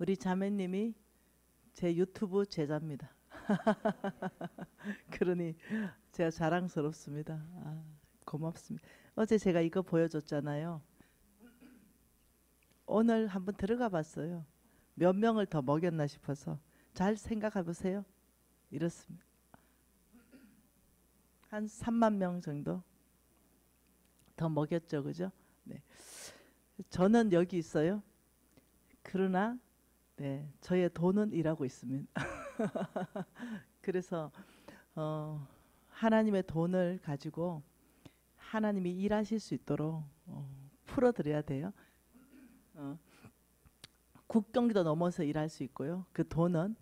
우리 자매님이 제 유튜브 제자입니다. 그러니 제가 자랑스럽습니다. 아, 고맙습니다. 어제 제가 이거 보여줬잖아요. 오늘 한번 들어가 봤어요. 몇 명을 더 먹였나 싶어서 잘 생각해 보세요. 이렇습니다. 한 3만 명 정도 더 먹였죠, 그죠? 네. 저는 여기 있어요. 그러나 네, 저의 돈은 일하고 있습니다. 그래서 하나님의 돈을 가지고 하나님이 일하실 수 있도록 풀어드려야 돼요. 국경도 넘어서 일할 수 있고요. 그 돈은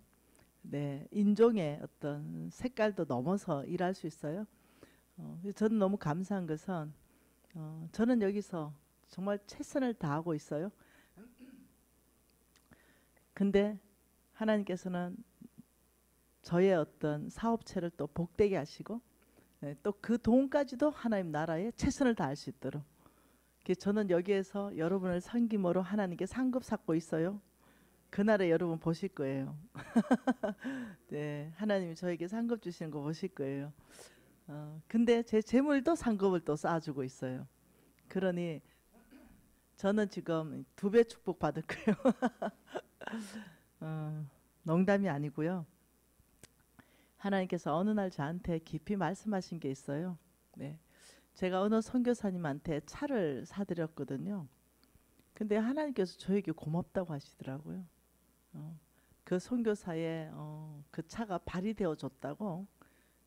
네, 인종의 어떤 색깔도 넘어서 일할 수 있어요. 저는 너무 감사한 것은 저는 여기서 정말 최선을 다하고 있어요. 근데 하나님께서는 저의 어떤 사업체를 또 복되게 하시고 네, 또 그 돈까지도 하나님 나라에 최선을 다할 수 있도록 저는 여기에서 여러분을 섬김으로 하나님께 상급 쌓고 있어요. 그날에 여러분 보실 거예요. 네, 하나님이 저에게 상급 주시는 거 보실 거예요. 근데 제 재물도 상급을 또 쌓아주고 있어요. 그러니 저는 지금 2배 축복 받을 거예요. 농담이 아니고요. 하나님께서 어느 날 저한테 깊이 말씀하신 게 있어요. 네, 제가 어느 선교사님한테 차를 사드렸거든요. 근데 하나님께서 저에게 고맙다고 하시더라고요. 그 선교사의 그 차가 발휘되어 줬다고.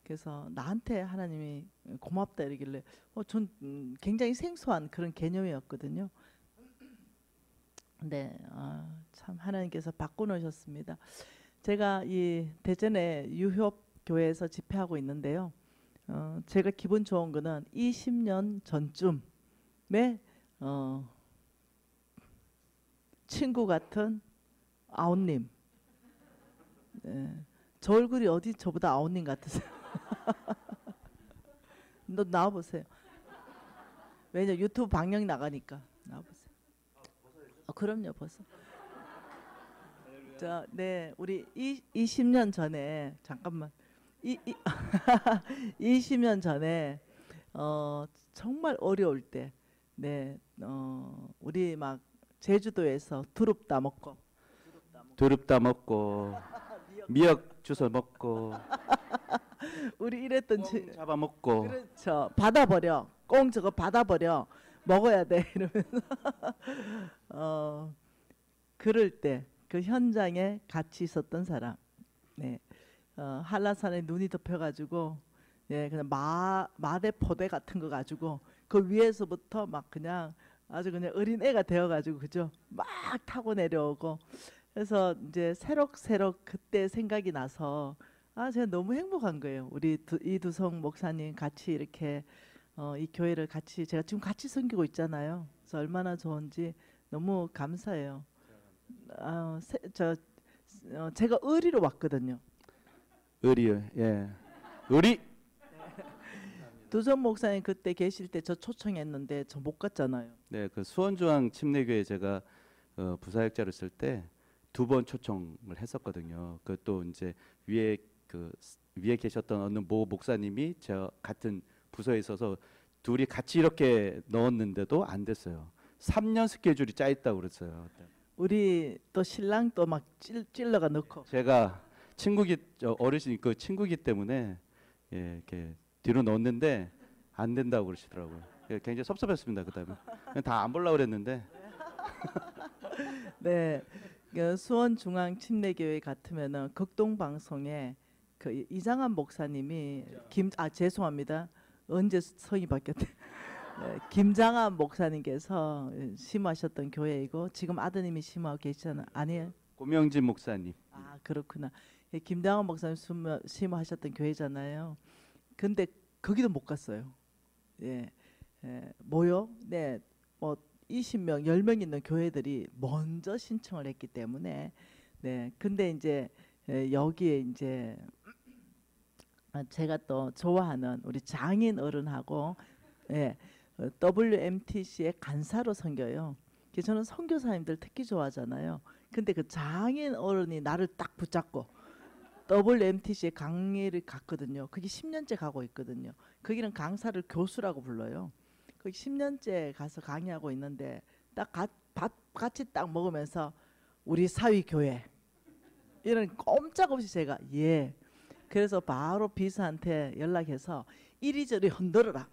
그래서 나한테 하나님이 고맙다 이러길래 전 굉장히 생소한 그런 개념이었거든요. 근데 참 하나님께서 바꿔놓으셨습니다. 제가 이 대전의 유협 교회에서 집회하고 있는데요. 제가 기분 좋은 거는 20년 전쯤에 친구 같은 아웃님. 네. 저 얼굴이 어디 저보다 아웃님 같으세요? 너 나와보세요. 왜냐 유튜브 방영 나가니까 나와보세요. 그럼요 벌써. 네, 우리 20년 전에 잠깐만 20년 전에 정말 어려울 때, 네, 우리 막 제주도에서 두릅 따 먹고 두릅 따 먹고 미역 주워 먹고 우리 이랬던 꽁 잡아 먹고 그렇죠. 받아버려. 꽁 저거 받아버려. 먹어야 돼 이러면서 그럴 때 그 현장에 같이 있었던 사람. 네. 한라산에 눈이 덮여가지고 예 그냥 마대 포대 같은 거 가지고 그 위에서부터 막 그냥 아주 그냥 어린 애가 되어가지고 그죠 막 타고 내려오고 그래서 이제 새록새록 그때 생각이 나서 제가 너무 행복한 거예요. 우리 이두성 목사님 같이 이렇게 이 교회를 같이 제가 지금 같이 섬기고 있잖아요. 그래서 얼마나 좋은지 너무 감사해요. 제가 의리로 왔거든요. 의리요. 예. 의리. 두성 목사님 그때 계실 때 저 초청했는데 저 못 갔잖아요. 네, 그 수원중앙 침례교회 제가 부사역자를 쓸 때 2번 초청을 했었거든요. 그 또 이제 위에 계셨던 어느 모 목사님이 저 같은 부서에 있어서 둘이 같이 이렇게 넣었는데도 안 됐어요. 3년 스케줄이 짜 있다고 그랬어요. 우리 또 신랑 또 막 찔러가 넣고 제가 어르신 그 친구기 때문에 예, 이렇게 뒤로 넣었는데 안 된다고 그러시더라고요. 예, 굉장히 섭섭했습니다. 그다음에 다 안 보려고 그랬는데. 네, 그 수원중앙 침례교회 같으면은 극동 방송에 그 이장한 목사님이 죄송합니다. 언제 성이 바뀌었대? 네, 김장한 목사님께서 심하셨던 교회이고 지금 아드님이 심하고 계시잖아요. 아니에요? 고명진 목사님. 그렇구나. 김장한 목사님 심하셨던 교회잖아요. 근데 거기도 못 갔어요. 예, 뭐요? 네, 뭐 20명, 10명 있는 교회들이 먼저 신청을 했기 때문에 네, 근데 이제 여기에 이제 제가 또 좋아하는 우리 장인 어른하고 예, WMTC의 간사로 섬겨요. 그래서 저는 선교사님들 특히 좋아하잖아요. 근데 그 장인 어른이 나를 딱 붙잡고 WMTC에 강의를 갔거든요. 그게 10년째 가고 있거든요. 거기는 강사를 교수라고 불러요. 거기 10년째 가서 강의하고 있는데 딱 밥 같이 딱 먹으면서 우리 사위교회 이런 꼼짝없이 제가 예. 그래서 바로 비서한테 연락해서 이리저리 흔들어라.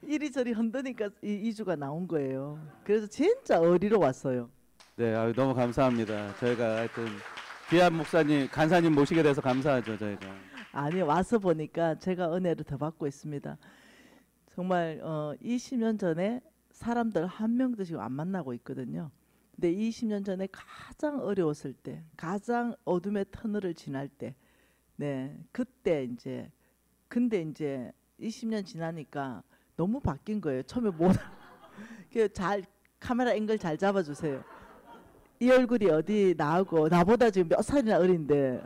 이리저리 흔드니까 이 주가 나온 거예요. 그래서 진짜 어리로 왔어요. 네, 아유, 너무 감사합니다. 저희가 하여튼 귀한 목사님, 간사님 모시게 돼서 감사하죠, 저희가. 아니 와서 보니까 제가 은혜를 더 받고 있습니다. 정말 20년 전에 사람들 한 명도 지금 안 만나고 있거든요. 근데 20년 전에 가장 어려웠을 때, 가장 어둠의 터널을 지날 때, 네 그때 이제 근데 이제 20년 지나니까 너무 바뀐 거예요. 처음에 못 잘 카메라 앵글 잘 잡아주세요. 이 얼굴이 어디 나오고 나보다 지금 몇 살이나 어린데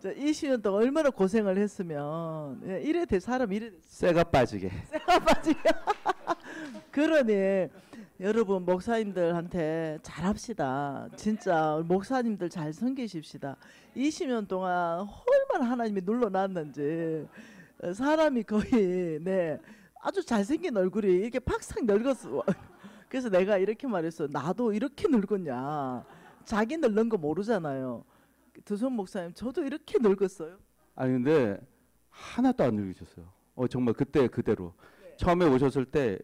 20년 동안 얼마나 고생을 했으면 이래 될 사람 이래 쇠가 빠지게. 쇠가 빠지게 그러니 여러분 목사님들한테 잘합시다. 진짜 목사님들 잘 섬기십시다. 20년 동안 얼마나 하나님이 눌러놨는지 사람이 거의 네 아주 잘생긴 얼굴이 이렇게 팍싹 늙었어. 그래서 내가 이렇게 말했어. 나도 이렇게 늙었냐. 자기 늙는 거 모르잖아요. 두손 목사님 저도 이렇게 늙었어요. 아니 근데 하나도 안 늙으셨어요. 정말 그때 그대로. 네. 처음에 오셨을 때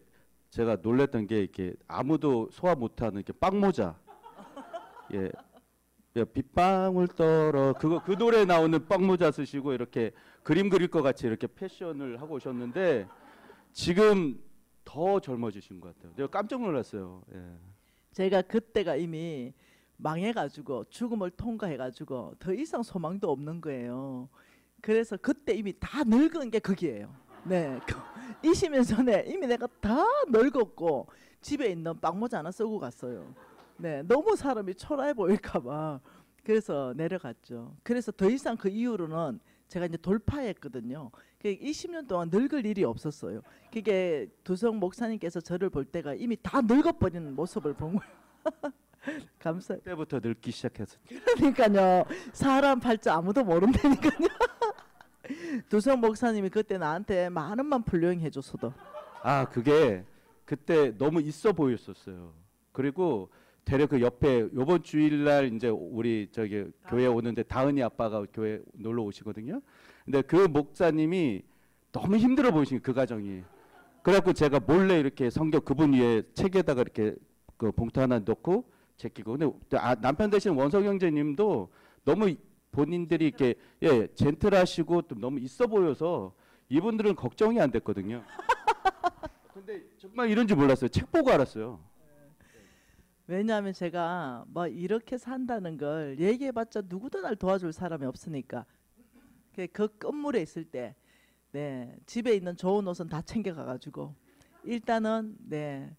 제가 놀랬던 게 이렇게 아무도 소화 못하는 이렇게 빵모자. 예. 예, 빗방울 떨어 그 노래 나오는 빵모자 쓰시고 이렇게 그림 그릴 것 같이 이렇게 패션을 하고 오셨는데 지금 더 젊어지신 것 같아요. 내가 깜짝 놀랐어요. 예. 제가 그때가 이미 망해가지고 죽음을 통과해가지고 더 이상 소망도 없는 거예요. 그래서 그때 이미 다 늙은 게 거기에요. 네, 20년 전에 이미 내가 다 늙었고 집에 있는 빵모자 하나 쓰고 갔어요. 네, 너무 사람이 초라해 보일까봐 그래서 내려갔죠. 그래서 더 이상 그 이후로는 제가 이제 돌파했거든요. 20년 동안 늙을 일이 없었어요. 그게 두성 목사님께서 저를 볼 때가 이미 다 늙어버리는 모습을 본 거예요. 감사해요. 그때부터 늙기 시작했어요. 그러니까요. 사람 팔자 아무도 모른다니까요. 두성 목사님이 그때 나한테 많은 만 풀려해 줬어도. 아 그게 그때 너무 있어 보였었어요. 그리고 되려 그 옆에 요번 주일날 이제 우리 저기 교회 오는데 다은이 아빠가 교회 놀러 오시거든요. 근데 그 목사님이 너무 힘들어 보이신 그 가정이. 그래갖고 제가 몰래 이렇게 성경 그분 위에 책에다가 이렇게 그 봉투 하나 넣고 제끼고. 근데 남편 되신 원석 형제님도 너무 본인들이 이렇게 예 젠틀하시고 또 너무 있어 보여서 이분들은 걱정이 안 됐거든요. 근데 정말 이런 줄 몰랐어요. 책 보고 알았어요. 왜냐하면 제가 뭐 이렇게 산다는 걸 얘기해봤자 누구도 날 도와줄 사람이 없으니까 그 끝물에 있을 때 네, 집에 있는 좋은 옷은 다 챙겨가가지고 일단은 네,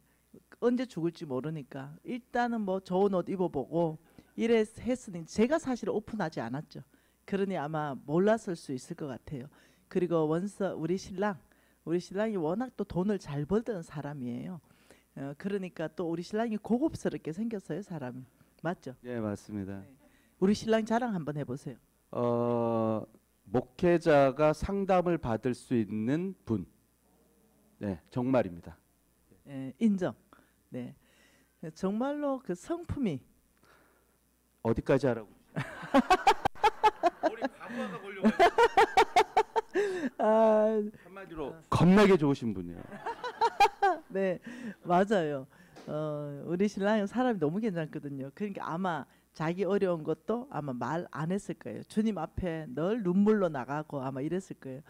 언제 죽을지 모르니까 일단은 뭐 좋은 옷 입어보고 이래 했으니 제가 사실 오픈하지 않았죠. 그러니 아마 몰랐을 수 있을 것 같아요. 그리고 우리 신랑이 워낙 또 돈을 잘 벌던 사람이에요. 그러니까 또 우리 신랑이 고급스럽게 생겼어요, 사람이. 맞죠? 예, 맞습니다. 네. 우리 신랑 자랑 한번 해보세요. 목회자가 상담을 받을 수 있는 분. 네, 정말입니다. 예, 인정. 네, 정말로 그 성품이 어디까지 하라고? 머리 가부화가 걸려가지고. 한마디로 겁나게 좋으신 분이에요. 네, 맞아요. 우리 신랑은 사람이 너무 괜찮거든요. 그러니까 아마 자기 어려운 것도 아마 말 안 했을 거예요. 주님 앞에 늘 눈물로 나가고 아마 이랬을 거예요.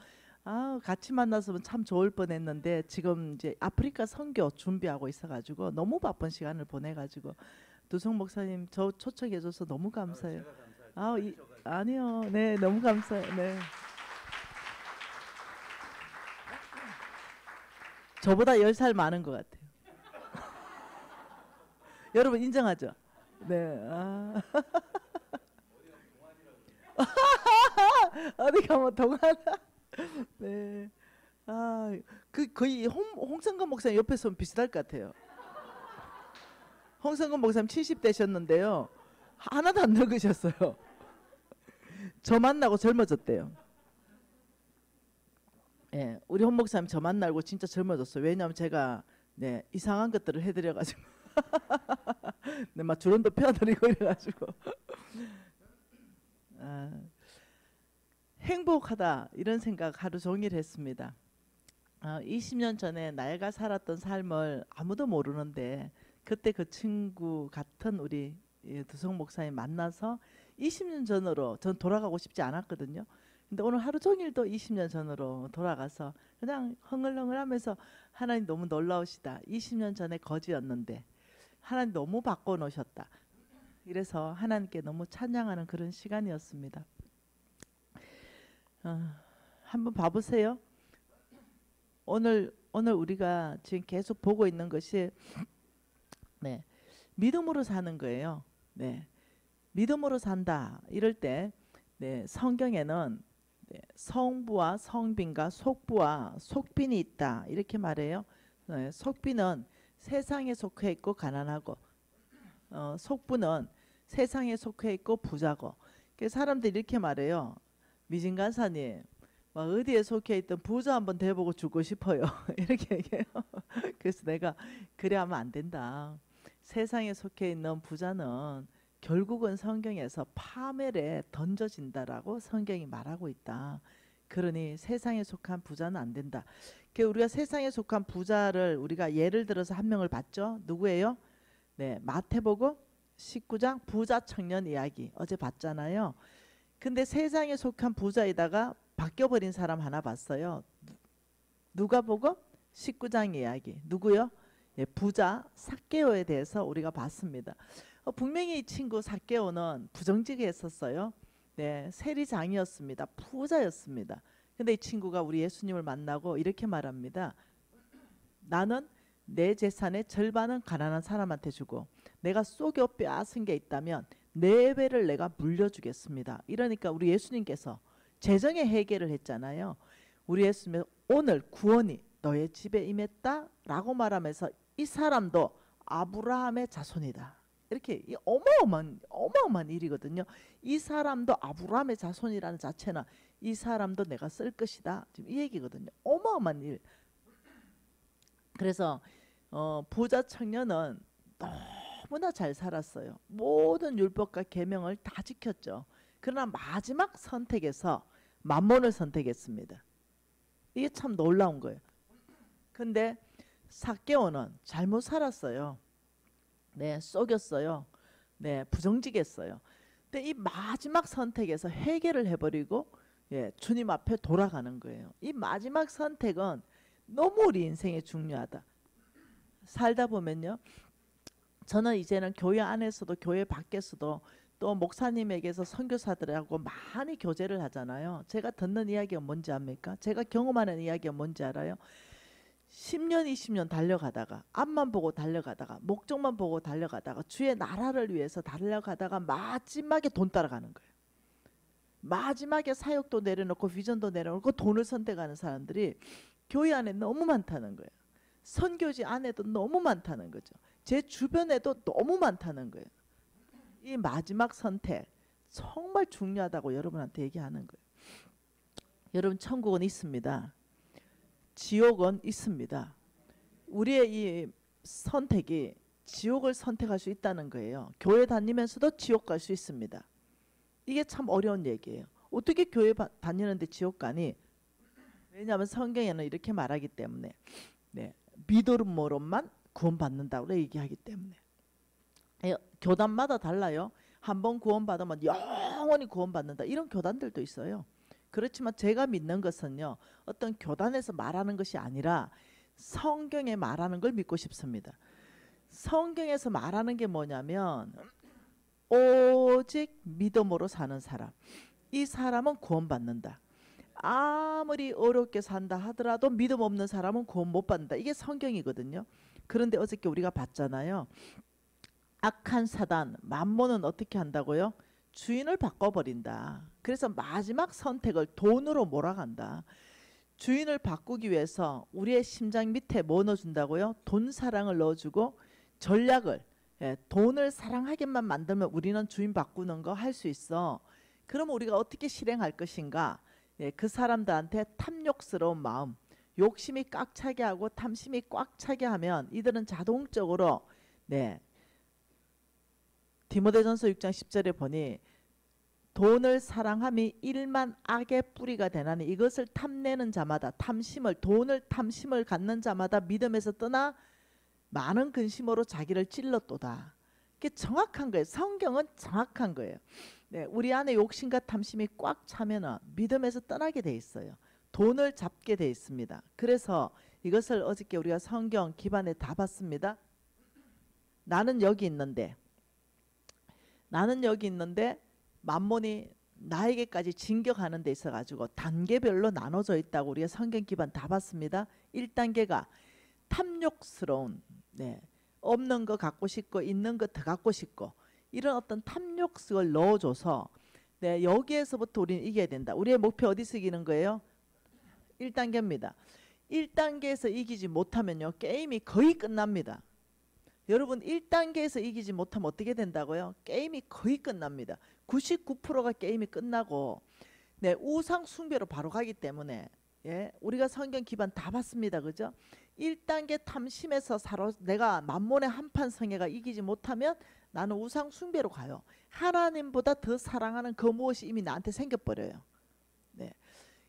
같이 만났으면 참 좋을 뻔했는데 지금 이제 아프리카 선교 준비하고 있어가지고 너무 바쁜 시간을 보내가지고 두성 목사님 저 초청해줘서 너무 감사해요. 아니요, 네, 너무 감사해요. 네. 저보다 10살 많은 것 같아요. 여러분 인정하죠? 네. 어디 가면 동안. 네. 그 거의 홍성근 목사님 옆에 서면 비슷할 것 같아요. 홍성근 목사님 70대셨는데요. 하나도 안 늙으셨어요. 저 만나고 젊어졌대요. 예, 우리 홍 목사님 저 만나고 진짜 젊어졌어요. 왜냐하면 제가 네, 이상한 것들을 해드려가지고 네, 막 주름도 펴드리고 이래가지고 아, 행복하다 이런 생각 하루 종일 했습니다. 20년 전에 나이가 살았던 삶을 아무도 모르는데 그때 그 친구 같은 우리 두성 목사님 만나서 20년 전으로 전 돌아가고 싶지 않았거든요. 근데 오늘 하루 종일도 20년 전으로 돌아가서 그냥 흥얼흥얼하면서 하나님 너무 놀라우시다. 20년 전에 거지였는데 하나님 너무 바꿔놓으셨다. 이래서 하나님께 너무 찬양하는 그런 시간이었습니다. 한번 봐보세요. 오늘 우리가 지금 계속 보고 있는 것이 네, 믿음으로 사는 거예요. 네, 믿음으로 산다. 이럴 때 네, 성경에는 네, 성부와 성빈과 속부와 속빈이 있다. 이렇게 말해요. 네, 속빈은 세상에 속해 있고 가난하고 속부는 세상에 속해 있고 부자고. 사람들이 이렇게 말해요. 미진 간사님 어디에 속해 있던 부자 한번 돼보고 죽고 싶어요. 이렇게 얘기해요. 그래서 내가 그래 하면 안 된다. 세상에 속해 있는 부자는 결국은 성경에서 파멸에 던져진다라고 성경이 말하고 있다. 그러니 세상에 속한 부자는 안 된다. 우리가 세상에 속한 부자를 우리가 예를 들어서 한 명을 봤죠. 누구예요? 네, 마태복음 19장 부자 청년 이야기 어제 봤잖아요. 근데 세상에 속한 부자에다가 바뀌어버린 사람 하나 봤어요. 누가복음 19장 이야기. 누구요? 예, 부자 삭개오에 대해서 우리가 봤습니다. 분명히 이 친구 삭개오는 부정직했었어요. 네, 세리장이었습니다. 부자였습니다. 근데 이 친구가 우리 예수님을 만나고 이렇게 말합니다. 나는 내 재산의 절반은 가난한 사람한테 주고 내가 쏘겨 빼앗은 게 있다면 4배를 내가 물려주겠습니다. 이러니까 우리 예수님께서 재정의 해결을 했잖아요. 우리 예수님은 오늘 구원이 너의 집에 임했다라고 말하면서 이 사람도 아브라함의 자손이다. 이렇게 어마어마한 일이거든요. 이 사람도 아브라함의 자손이라는 자체는 이 사람도 내가 쓸 것이다. 지금 이 얘기거든요. 어마어마한 일. 그래서 부자 청년은 너무나 잘 살았어요. 모든 율법과 계명을 다 지켰죠. 그러나 마지막 선택에서 만몬을 선택했습니다. 이게 참 놀라운 거예요. 근데 삭개오는 잘못 살았어요. 네, 속였어요. 네, 부정직했어요. 근데 이 마지막 선택에서 해결을 해버리고 예, 주님 앞에 돌아가는 거예요. 이 마지막 선택은 너무 우리 인생에 중요하다. 살다 보면요. 저는 이제는 교회 안에서도 교회 밖에서도 또 목사님에게서 선교사들하고 많이 교제를 하잖아요. 제가 듣는 이야기가 뭔지 압니까? 제가 경험하는 이야기가 뭔지 알아요? 10년 20년 달려가다가 앞만 보고 달려가다가 목적만 보고 달려가다가 주의 나라를 위해서 달려가다가 마지막에 돈 따라가는 거예요. 마지막에 사역도 내려놓고 비전도 내려놓고 돈을 선택하는 사람들이 교회 안에 너무 많다는 거예요. 선교지 안에도 너무 많다는 거죠. 제 주변에도 너무 많다는 거예요. 이 마지막 선택 정말 중요하다고 여러분한테 얘기하는 거예요. 여러분 천국은 있습니다. 지옥은 있습니다. 우리의 이 선택이 지옥을 선택할 수 있다는 거예요. 교회 다니면서도 지옥 갈 수 있습니다. 이게 참 어려운 얘기예요. 어떻게 교회 다니는데 지옥 가니? 왜냐하면 성경에는 이렇게 말하기 때문에 네, 믿음으로만 구원받는다고 얘기하기 때문에. 교단마다 달라요. 한번 구원받으면 영원히 구원받는다. 이런 교단들도 있어요. 그렇지만 제가 믿는 것은요. 어떤 교단에서 말하는 것이 아니라 성경에 말하는 걸 믿고 싶습니다. 성경에서 말하는 게 뭐냐면 오직 믿음으로 사는 사람. 이 사람은 구원받는다. 아무리 어렵게 산다 하더라도 믿음 없는 사람은 구원 못 받는다. 이게 성경이거든요. 그런데 어저께 우리가 봤잖아요. 악한 사단 만몬은 어떻게 한다고요? 주인을 바꿔버린다. 그래서 마지막 선택을 돈으로 몰아간다. 주인을 바꾸기 위해서 우리의 심장 밑에 뭐 넣어준다고요? 돈 사랑을 넣어주고 전략을 예, 돈을 사랑하게만 만들면 우리는 주인 바꾸는 거 할 수 있어. 그럼 우리가 어떻게 실행할 것인가? 예, 그 사람들한테 탐욕스러운 마음, 욕심이 꽉 차게 하고 탐심이 꽉 차게 하면 이들은 자동적으로 네, 디모데전서 6장 10절에 보니 돈을 사랑함이 일만 악의 뿌리가 되나니 이것을 탐내는 자마다 돈을 탐심을 갖는 자마다 믿음에서 떠나 많은 근심으로 자기를 찔렀도다. 이게 정확한 거예요. 성경은 정확한 거예요. 네, 우리 안에 욕심과 탐심이 꽉 차면은 믿음에서 떠나게 돼 있어요. 돈을 잡게 돼 있습니다. 그래서 이것을 어저께 우리가 성경 기반에 다 봤습니다. 나는 여기 있는데 만몬이 나에게까지 진격하는 데 있어 가지고 단계별로 나눠져 있다고 우리가 성경 기반 다 봤습니다. 1단계가 탐욕스러운 네, 없는 거 갖고 싶고 있는 거 더 갖고 싶고 이런 어떤 탐욕을 넣어줘서 네, 여기에서부터 우리는 이겨야 된다. 우리의 목표 어디서 이기는 거예요? 1단계입니다. 1단계에서 이기지 못하면요 게임이 거의 끝납니다. 여러분 1단계에서 이기지 못하면 어떻게 된다고요? 게임이 거의 끝납니다. 99%가 게임이 끝나고 네, 우상 숭배로 바로 가기 때문에 예, 우리가 성경 기반 다 봤습니다. 그죠? 1단계 탐심에서 내가 만몬의 한판 성애가 이기지 못하면 나는 우상 숭배로 가요. 하나님보다 더 사랑하는 그 무엇이 이미 나한테 생겨버려요. 네.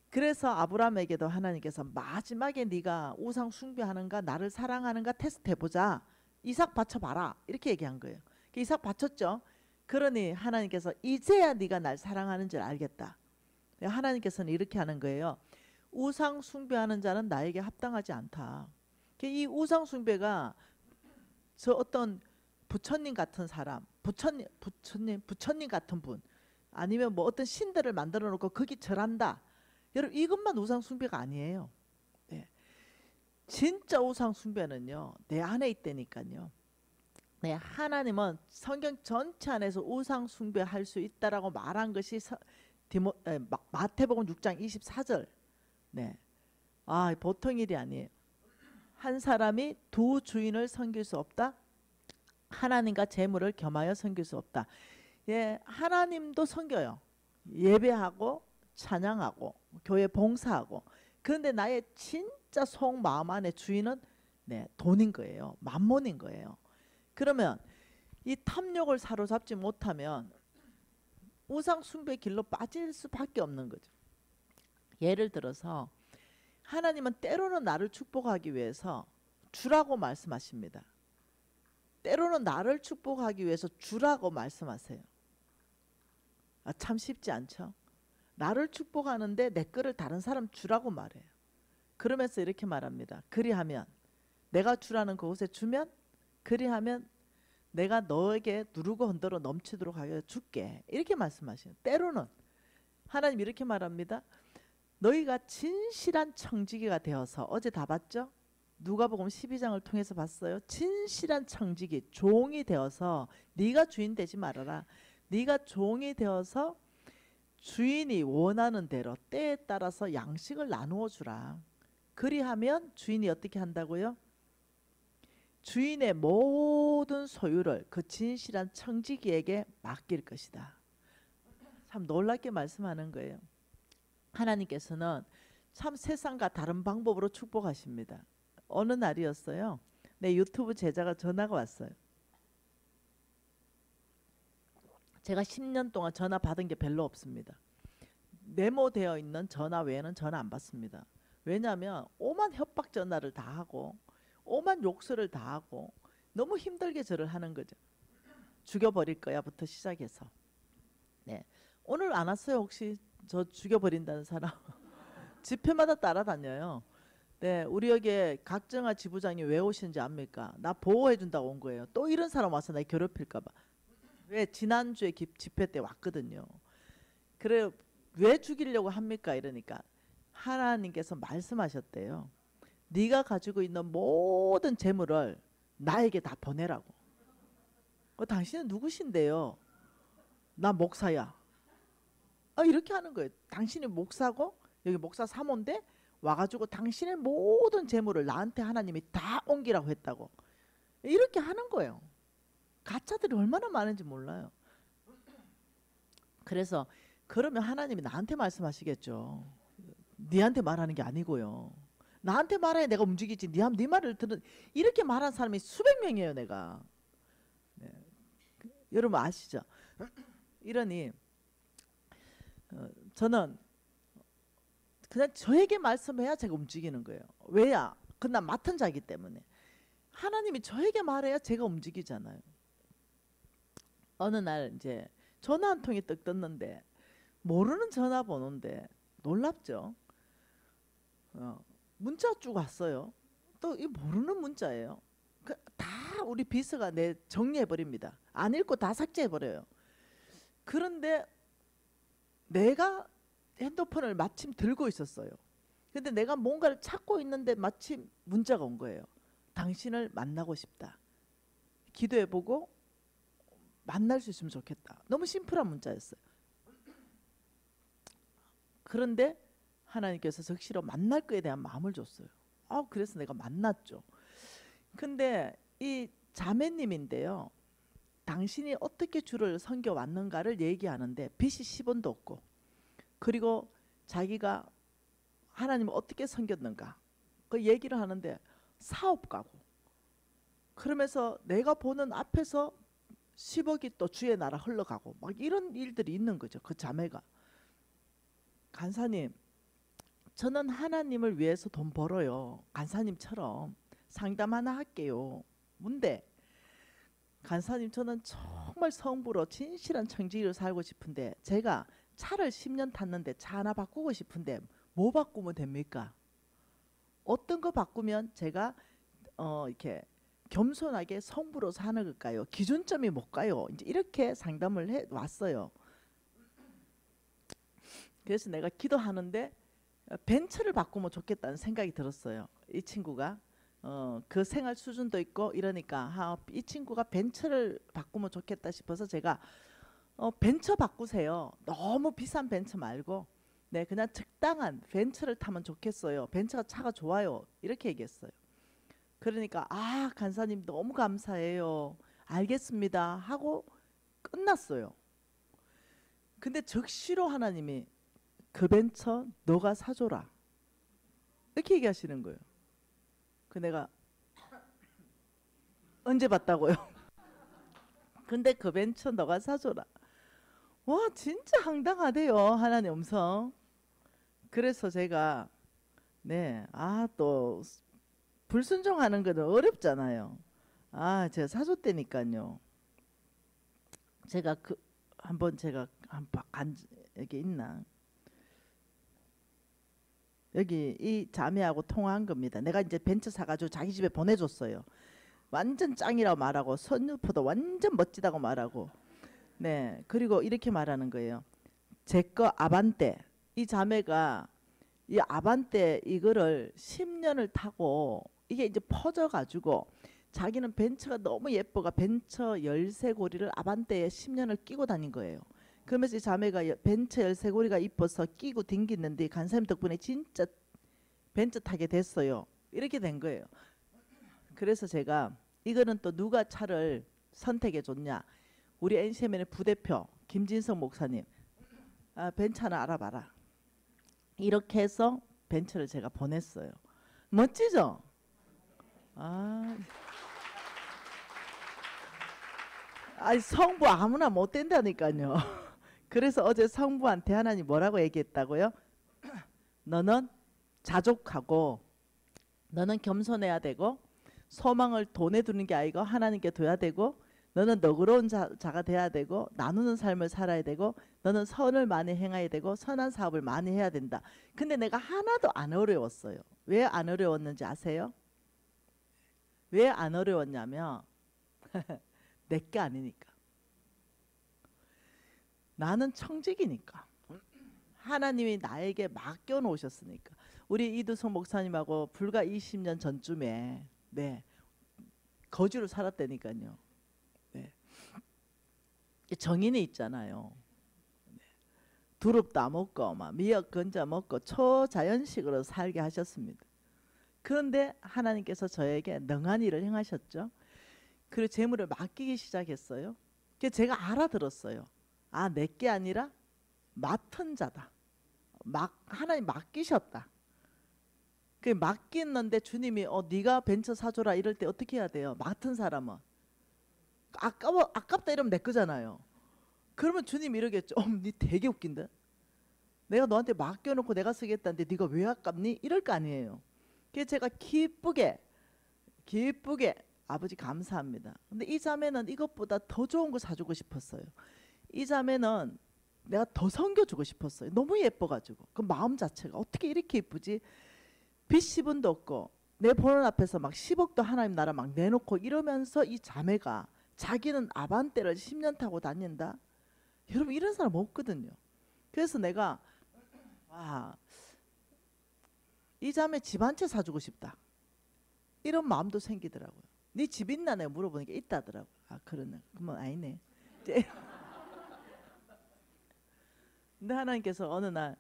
그래서 아브라함에게도 하나님께서 마지막에 네가 우상 숭배하는가 나를 사랑하는가 테스트해보자. 이삭 바쳐봐라 이렇게 얘기한 거예요. 이삭 바쳤죠. 그러니 하나님께서 이제야 네가 날 사랑하는 줄 알겠다. 하나님께서는 이렇게 하는 거예요. 우상 숭배하는 자는 나에게 합당하지 않다. 이 우상 숭배가 저 어떤 부처님 같은 사람, 부처님 같은 분, 아니면 뭐 어떤 신들을 만들어 놓고 거기 절한다. 여러분 이것만 우상 숭배가 아니에요. 네. 진짜 우상 숭배는요 내 안에 있다니까요. 네, 하나님은 성경 전체 안에서 우상 숭배할 수 있다라고 말한 것이 마태복음 6장 24절. 네, 아 보통 일이 아니에요. 한 사람이 두 주인을 섬길 수 없다. 하나님과 재물을 겸하여 섬길 수 없다. 예, 하나님도 섬겨요. 예배하고 찬양하고 교회 봉사하고. 그런데 나의 진짜 속마음 안의 주인은 네, 돈인 거예요. 만몬인 거예요. 그러면 이 탐욕을 사로잡지 못하면 우상 숭배 길로 빠질 수밖에 없는 거죠. 예를 들어서 하나님은 때로는 나를 축복하기 위해서 주라고 말씀하십니다. 때로는 나를 축복하기 위해서 주라고 말씀하세요. 아, 참 쉽지 않죠. 나를 축복하는데 내 거를 다른 사람 주라고 말해요. 그러면서 이렇게 말합니다. 그리하면 내가 주라는 그곳에 주면 그리하면 내가 너에게 누르고 흔들어 넘치도록 하여 줄게. 이렇게 말씀하시는. 때로는 하나님 이렇게 말합니다. 너희가 진실한 청지기가 되어서 어제 다 봤죠? 누가복음 12장을 통해서 봤어요. 진실한 청지기, 종이 되어서 네가 주인 되지 말아라. 네가 종이 되어서 주인이 원하는 대로 때에 따라서 양식을 나누어 주라. 그리하면 주인이 어떻게 한다고요? 주인의 모든 소유를 그 진실한 청지기에게 맡길 것이다. 참 놀랍게 말씀하는 거예요. 하나님께서는 참 세상과 다른 방법으로 축복하십니다. 어느 날이었어요. 내 유튜브 제자가 전화가 왔어요. 제가 10년 동안 전화 받은 게 별로 없습니다. 메모되어 있는 전화 외에는 전화 안 받습니다. 왜냐하면 오만 협박 전화를 다 하고 오만 욕설을 다 하고 너무 힘들게 저를 하는 거죠. 죽여버릴 거야부터 시작해서. 네. 오늘 안 왔어요? 혹시 저 죽여버린다는 사람? 집회마다 따라다녀요. 네, 우리 여기에 각정아 지부장이 왜 오시는지 압니까? 나 보호해준다고 온 거예요. 또 이런 사람 와서 나 괴롭힐까 봐. 왜 지난주에 집회 때 왔거든요. 그래 왜 죽이려고 합니까? 이러니까 하나님께서 말씀하셨대요. 네가 가지고 있는 모든 재물을 나에게 다 보내라고. 당신은 누구신데요? 나 목사야. 이렇게 하는 거예요. 당신이 목사고 여기 목사 사모인데 와가지고 당신의 모든 재물을 나한테 하나님이 다 옮기라고 했다고. 이렇게 하는 거예요. 가짜들이 얼마나 많은지 몰라요. 그래서 그러면 하나님이 나한테 말씀하시겠죠. 니한테 말하는 게 아니고요. 나한테 말해야 내가 움직이지. 네 말을 들은 이렇게 말한 사람이 수백 명이에요, 내가. 네. 여러분 아시죠? 이러니 저는 그냥 저에게 말씀해야 제가 움직이는 거예요. 왜야? 그나 맡은 자이기 때문에. 하나님이 저에게 말해야 제가 움직이잖아요. 어느 날 이제 전화 한 통이 떡 떴는데 모르는 전화번호인데 놀랍죠? 문자 쭉 왔어요. 또 이 모르는 문자예요. 다 우리 비서가 내 정리해 버립니다. 안 읽고 다 삭제해 버려요. 그런데 내가 핸드폰을 마침 들고 있었어요. 근데 내가 뭔가를 찾고 있는데 마침 문자가 온 거예요. 당신을 만나고 싶다. 기도해보고 만날 수 있으면 좋겠다. 너무 심플한 문자였어요. 그런데 하나님께서 적시로 만날 거에 대한 마음을 줬어요. 그래서 내가 만났죠. 근데 이 자매님인데요. 당신이 어떻게 주를 섬겨왔는가를 얘기하는데 빚이 10원도 없고, 그리고 자기가 하나님을 어떻게 섬겼는가 그 얘기를 하는데 사업가고, 그러면서 내가 보는 앞에서 10억이 또 주의 나라 흘러가고 막 이런 일들이 있는 거죠. 그 자매가. 간사님, 저는 하나님을 위해서 돈 벌어요. 간사님처럼 상담 하나 할게요. 뭔데? 간사님, 저는 정말 성부로 진실한 청지기로 살고 싶은데 제가 차를 10년 탔는데 차 하나 바꾸고 싶은데 뭐 바꾸면 됩니까? 어떤 거 바꾸면 제가 이렇게 겸손하게 성부로 사는 걸까요? 기준점이 뭘까요? 이제 이렇게 상담을 해 왔어요. 그래서 내가 기도하는데 벤츠를 바꾸면 좋겠다는 생각이 들었어요. 이 친구가 그 생활 수준도 있고 이러니까 이 친구가 벤츠를 바꾸면 좋겠다 싶어서 제가 벤츠 바꾸세요. 너무 비싼 벤츠 말고 네, 그냥 적당한 벤츠를 타면 좋겠어요. 벤츠가 차가 좋아요. 이렇게 얘기했어요. 그러니까 간사님 너무 감사해요. 알겠습니다 하고 끝났어요. 근데 적시로 하나님이 그 벤츠 너가 사줘라 이렇게 얘기하시는 거예요. 그 내가 언제 봤다고요? 근데 그 벤츠 너가 사줘라. 와, 진짜 황당하대요, 하나님 음성. 그래서 제가 또 불순종하는 거는 어렵잖아요. 제가 사줬다니까요. 제가 한번 여기 있나? 여기 이 자매하고 통화한 겁니다. 내가 이제 벤츠 사가지고 자기 집에 보내줬어요. 완전 짱이라고 말하고 선유포도 완전 멋지다고 말하고. 네, 그리고 이렇게 말하는 거예요. 제 거 아반떼. 이 자매가 이 아반떼 이거를 10년을 타고 이게 이제 퍼져가지고 자기는 벤츠가 너무 예뻐가 벤츠 열쇠고리를 아반떼에 10년을 끼고 다닌 거예요. 그러면서 이 자매가 벤츠 열쇠고리가 이뻐서 끼고 댕기는데 간사님 덕분에 진짜 벤츠 타게 됐어요. 이렇게 된 거예요. 그래서 제가 이거는 또 누가 차를 선택해 줬냐? 우리 NCM의 부대표 김진성 목사님, 벤츠 하나 알아봐라. 이렇게 해서 벤츠를 제가 보냈어요. 멋지죠? 성부 아무나 못 된다니까요. 그래서 어제 성부한테 하나님 뭐라고 얘기했다고요? 너는 자족하고 너는 겸손해야 되고 소망을 돈에 두는 게 아니고 하나님께 둬야 되고 너는 너그러운 자가 돼야 되고 나누는 삶을 살아야 되고 너는 선을 많이 행해야 되고 선한 사업을 많이 해야 된다. 근데 내가 하나도 안 어려웠어요. 왜 안 어려웠는지 아세요? 왜 안 어려웠냐면 내게 아니니까. 나는 청직이니까. 하나님이 나에게 맡겨 놓으셨으니까. 우리 이두성 목사님하고 불과 20년 전쯤에 거주를 살았다니까요. 정인이 있잖아요. 두릅 따먹고 미역 건져 먹고 초자연식으로 살게 하셨습니다. 그런데 하나님께서 저에게 능한 일을 행하셨죠. 그리고 재물을 맡기기 시작했어요. 그래서 제가 알아들었어요. 아, 내게 아니라 맡은 자다. 하나님 맡기셨다. 그 맡겼는데 주님이 네가 벤처 사줘라 이럴 때 어떻게 해야 돼요? 맡은 사람은 아깝다 이러면 내 거잖아요. 그러면 주님이 이러겠죠. 니 되게 웃긴다. 내가 너한테 맡겨놓고 내가 쓰겠다는데 네가 왜 아깝니? 이럴 거 아니에요. 그래서 제가 기쁘게 아버지 감사합니다. 근데 이 자매는 이것보다 더 좋은 거 사주고 싶었어요. 이 자매는 내가 더 섬겨주고 싶었어요. 너무 예뻐가지고 그 마음 자체가 어떻게 이렇게 예쁘지? 빚 10원도 없고 내 보는 앞에서 막 10억도 하나님 나라 막 내놓고 이러면서 이 자매가 자기는 아반떼를 10년 타고 다닌다. 여러분 이런 사람 없거든요. 그래서 내가 와, 이 자매 집 한 채 사주고 싶다. 이런 마음도 생기더라고요. 네 집 있나 내가 물어보니까 있다더라고요. 아 그러네. 그러면 아니네. 근데 하나님께서 어느 날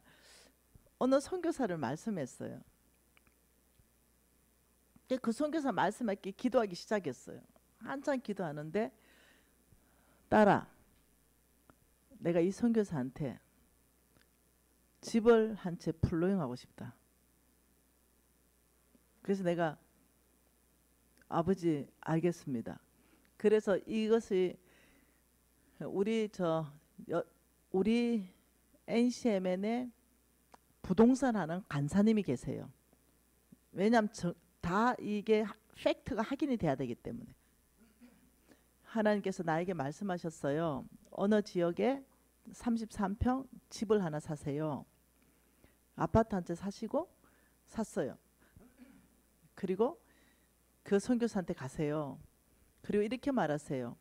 어느 선교사를 말씀했어요. 그 선교사 말씀하기 기도하기 시작했어요. 한참 기도하는데 딸아, 내가 이 선교사한테 집을 한 채 풀로잉하고 싶다. 그래서 내가 아버지 알겠습니다. 그래서 이것이 우리 NCMN에 부동산 하는 간사님이 계세요. 왜냐하면 다 이게 팩트가 확인이 돼야 되기 때문에 하나님께서 나에게 말씀하셨어요. 어느 지역에 33평 집을 하나 사세요. 아파트 한 채 사시고 샀어요. 그리고 그 선교사한테 가세요. 그리고 이렇게 말하세요.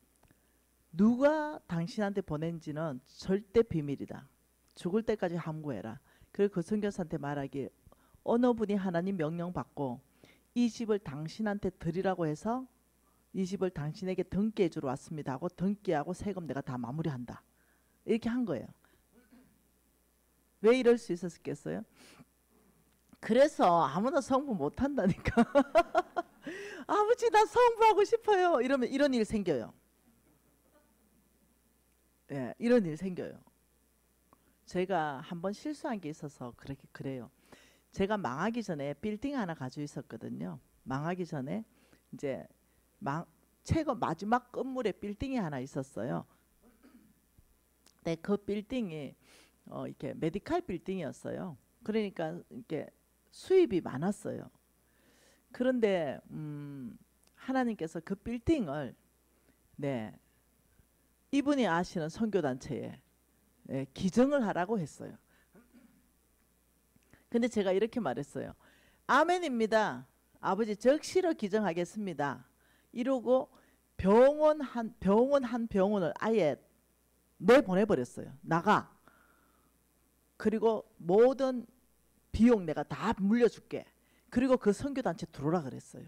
누가 당신한테 보낸지는 절대 비밀이다. 죽을 때까지 함구해라. 그리고 그 선교사한테 말하기 어느 분이 하나님 명령 받고 이 집을 당신한테 드리라고 해서 이 집을 당신에게 등기해 주러 왔습니다 하고 등기하고 세금 내가 다 마무리한다. 이렇게 한 거예요. 왜 이럴 수 있었겠어요? 그래서 아무나 성부 못 한다니까. 아버지 나 성부하고 싶어요. 이러면 이런 일 생겨요. 예, 이런 일 생겨요. 제가 한번 실수한 게 있어서 그래요. 제가 망하기 전에 빌딩 하나 가지고 있었거든요. 망하기 전에 이제 최고 마지막 건물에 빌딩이 하나 있었어요. 근데 그 빌딩이 이렇게 메디칼 빌딩이었어요. 그러니까 이렇게 수입이 많았어요. 그런데 하나님께서 그 빌딩을 이분이 아시는 선교단체에 기증을 하라고 했어요. 근데 제가 이렇게 말했어요. 아멘입니다. 아버지 적시로 기증하겠습니다. 이러고 병원 한 병원을 아예 내보내버렸어요. 나가. 그리고 모든 비용 내가 다 물려줄게. 그리고 그 선교단체 들어오라 그랬어요.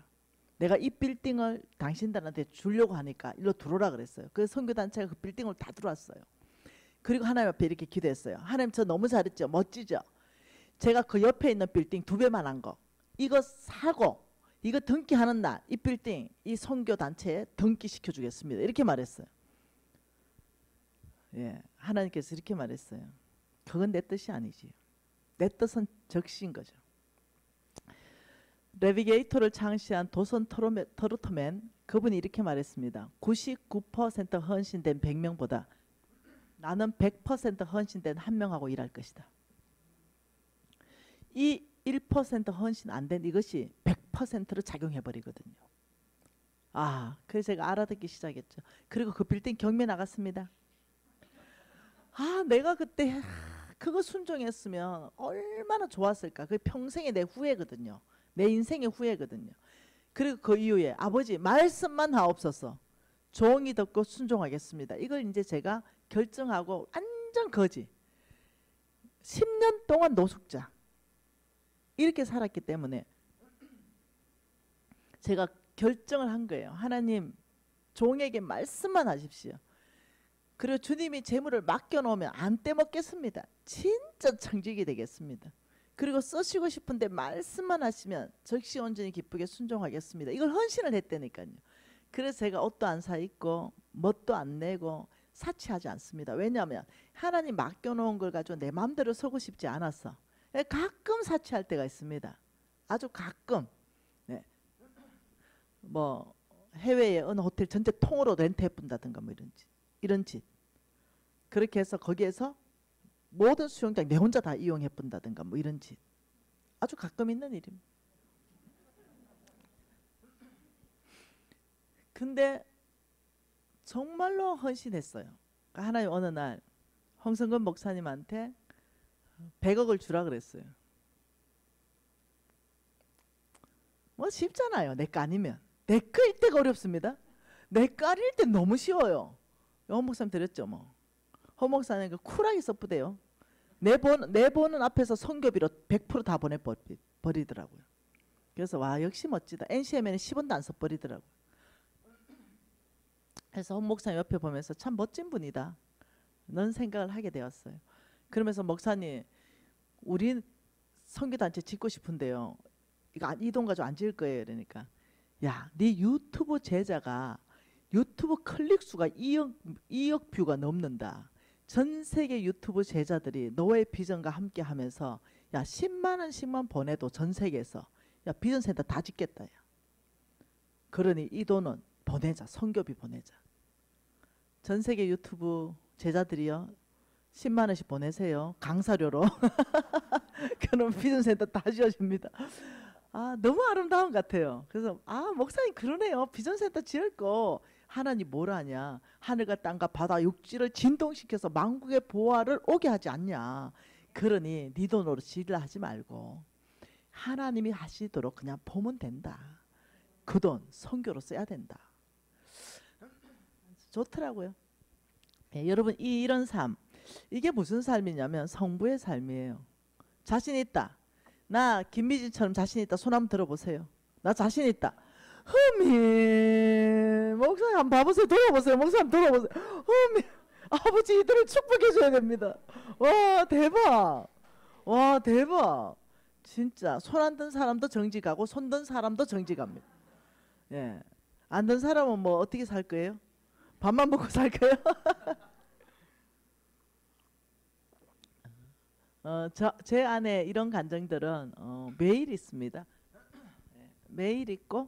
내가 이 빌딩을 당신들한테 주려고 하니까 일로 들어오라 그랬어요. 그 선교단체가 그 빌딩을 다 들어왔어요. 그리고 하나님 앞에 이렇게 기도했어요. 하나님 저 너무 잘했죠. 멋지죠. 제가 그 옆에 있는 빌딩 2배만 한 거 이거 사고 이거 등기하는 날 이 빌딩 이 선교단체에 등기시켜 주겠습니다. 이렇게 말했어요. 예, 하나님께서 이렇게 말했어요. 그건 내 뜻이 아니지. 내 뜻은 적시인 거죠. 내비게이터를 창시한 도선 트로트맨 그분이 이렇게 말했습니다. 99% 헌신된 100명보다 나는 100% 헌신된 1명하고 일할 것이다. 이 1% 헌신 안 된 이것이 100%로 작용해버리거든요. 아, 그래서 제가 알아듣기 시작했죠. 그리고 그 빌딩 경매 나갔습니다. 아, 내가 그때 그거 순종했으면 얼마나 좋았을까. 그게 평생의 내 후회거든요. 내 인생의 후회거든요. 그리고 그 이후에 아버지 말씀만 하옵소서. 종이 듣고 순종하겠습니다. 이걸 이제 제가 결정하고 완전 거지. 10년 동안 노숙자. 이렇게 살았기 때문에 제가 결정을 한 거예요. 하나님 종에게 말씀만 하십시오. 그리고 주님이 재물을 맡겨놓으면 안 떼먹겠습니다. 진짜 청직이 되겠습니다. 그리고 쓰시고 싶은데 말씀만 하시면 적시 온전히 기쁘게 순종하겠습니다. 이걸 헌신을 했다니까요. 그래서 제가 옷도 안 사 입고 멋도 안 내고 사치하지 않습니다. 왜냐하면 하나님 맡겨놓은 걸 가지고 내 마음대로 서고 싶지 않아서. 가끔 사치할 때가 있습니다. 아주 가끔. 네. 뭐 해외에 어느 호텔 전체 통으로 렌트해 본다든가 뭐 이런 짓. 그렇게 해서 거기에서 모든 수영장 내 혼자 다 이용해 본다든가 뭐 이런 짓. 아주 가끔 있는 일입니다. 근데 정말로 헌신했어요. 그러니까 하나님 어느 날 홍성근 목사님한테 100억을 주라 그랬어요. 뭐 쉽잖아요. 내 거 아니면. 내 거일 때가 어렵습니다. 내 거 아닐 때 너무 쉬워요. 홍 목사님 들었죠 뭐. 홍 목사님 그 쿨하게 써부대요. 내 보는 앞에서 선교비로 100%다 보내버리더라고요. 그래서 와 역시 멋지다. NCM에는 10원도 안 써버리더라고요. 그래서 홍 목사님 옆에 보면서 참 멋진 분이다. 넌 생각을 하게 되었어요. 그러면서 목사님 우리 선교단체 짓고 싶은데요. 이 돈 가지고 안 지을 거예요. 그러니까 야, 네 유튜브 제자가 유튜브 클릭 수가 2억 뷰가 넘는다. 전 세계 유튜브 제자들이 너의 비전과 함께 하면서 야 10만 원씩만 보내도 전 세계에서 야 비전센터 다 짓겠다. 야. 그러니 이 돈은 보내자. 선교비 보내자. 전 세계 유튜브 제자들이요 10만 원씩 보내세요. 강사료로. 그럼 비전센터 다 지어줍니다. 아 너무 아름다운 것 같아요. 그래서 아 목사님 그러네요. 비전센터 지을 거 하나님 뭘 하냐. 하늘과 땅과 바다 육지를 진동시켜서 만국의 보화를 오게 하지 않냐. 그러니 네 돈으로 지으려 하지 말고 하나님이 하시도록 그냥 보면 된다. 그 돈 선교로 써야 된다. 좋더라고요. 예, 여러분 이런 삶 이게 무슨 삶이냐면 성부의 삶이에요. 자신 있다. 나 김미진처럼 자신 있다. 손 한번 들어보세요. 나 자신 있다. 허미 목사님 한번 봐보세요. 돌아보세요. 목사님 돌아보세요. 허미 아버지 이들을 축복해 줘야 됩니다. 와 대박. 와 대박. 진짜 손 안 든 사람도 정지 가고 손 든 사람도 정지 갑니다. 예. 안 든 사람은 뭐 어떻게 살 거예요? 밥만 먹고 살 거예요? 제 안에 이런 감정들은 매일 있습니다. 매일 있고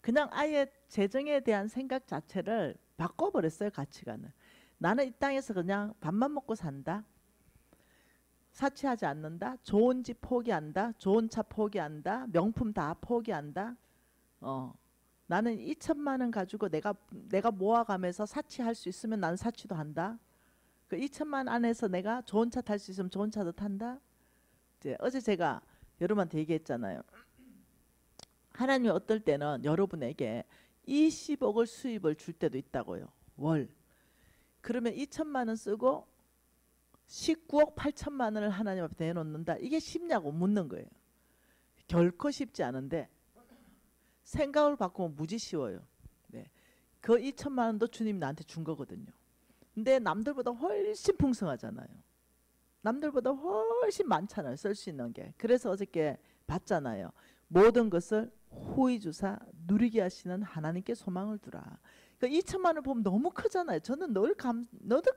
그냥 아예 재정에 대한 생각 자체를 바꿔버렸어요. 가치관을. 나는 이 땅에서 그냥 밥만 먹고 산다. 사치하지 않는다. 좋은 집 포기한다. 좋은 차 포기한다. 명품 다 포기한다. 나는 2천만 원 가지고 내가 모아가면서 사치할 수 있으면 나는 사치도 한다. 그 2천만 안에서 내가 좋은 차 탈 수 있으면 좋은 차도 탄다. 이제 어제 제가 여러분한테 얘기했잖아요. 하나님이 어떨 때는 여러분에게 20억을 수입을 줄 때도 있다고요. 월. 그러면 2천만 원 쓰고 19억 8천만 원을 하나님 앞에 내놓는다. 이게 쉽냐고 묻는 거예요. 결코 쉽지 않은데 생각을 바꾸면 무지 쉬워요. 네. 그 2천만 원도 주님이 나한테 준 거거든요. 근데 남들보다 훨씬 풍성하잖아요. 남들보다 훨씬 많잖아요. 쓸 수 있는 게. 그래서 어저께 봤잖아요. 모든 것을 호의 주사 누리게 하시는 하나님께 소망을 두라. 그 2천만 원 보면 너무 크잖아요. 저는 늘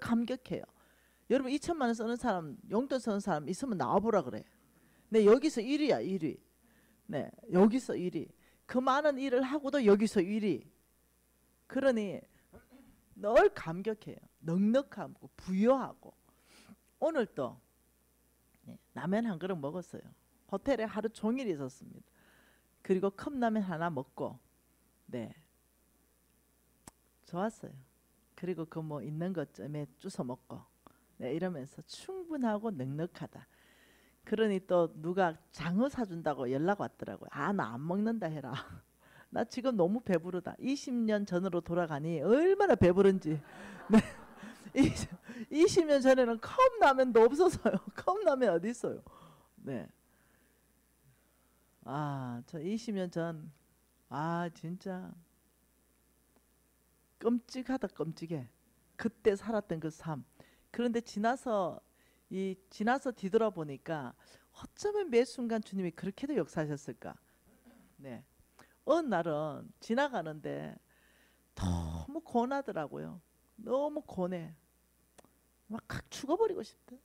감격해요. 여러분 2천만 원 쓰는 사람, 용돈 쓰는 사람 있으면 나와보라 그래. 네, 여기서 1위야 1위. 네, 여기서 1위. 그 많은 일을 하고도 여기서 1위. 그러니 늘 감격해요. 넉넉하고 부유하고. 오늘 또 라면 한 그릇 먹었어요. 호텔에 하루 종일 있었습니다. 그리고 컵라면 하나 먹고 네 좋았어요. 그리고 그 뭐 있는 것쯤에 주워 먹고 네 이러면서 충분하고 넉넉하다. 그러니 또 누가 장어 사준다고 연락 왔더라고요. 아 나 안 먹는다 해라. 나 지금 너무 배부르다. 20년 전으로 돌아가니 얼마나 배부른지. 네. 20년 전에는 컵라면도 없어서요. 컵라면 어디 있어요? 네. 아, 저 20년 전, 아 진짜 끔찍하다 끔찍해. 그때 살았던 그 삶. 그런데 지나서 뒤돌아보니까 어쩌면 매 순간 주님이 그렇게도 역사하셨을까. 네. 어느 날은 지나가는데 너무 고나더라고요. 너무 고뇌. 막 확 죽어버리고 싶다.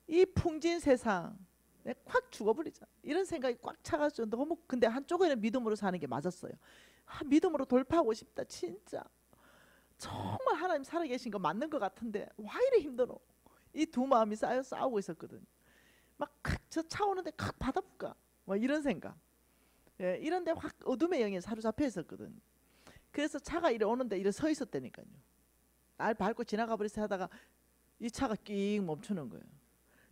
이 풍진 세상 내가 확 죽어버리자 이런 생각이 꽉 차가지고 너무, 근데 한쪽에는 믿음으로 사는 게 맞았어요. 믿음으로 돌파하고 싶다. 진짜 정말 하나님 살아계신 거 맞는 것 같은데 와 이래 힘들어. 이 두 마음이 싸우고 있었거든요. 막 저 차 오는데 확 받아볼까 막 이런 생각. 예, 이런데 확 어둠의 영에 사로잡혀 있었거든요. 그래서 차가 이래 오는데 이래 서 있었다니까요. 날 밟고 지나가 버리서 하다가 이 차가 끽 멈추는 거예요.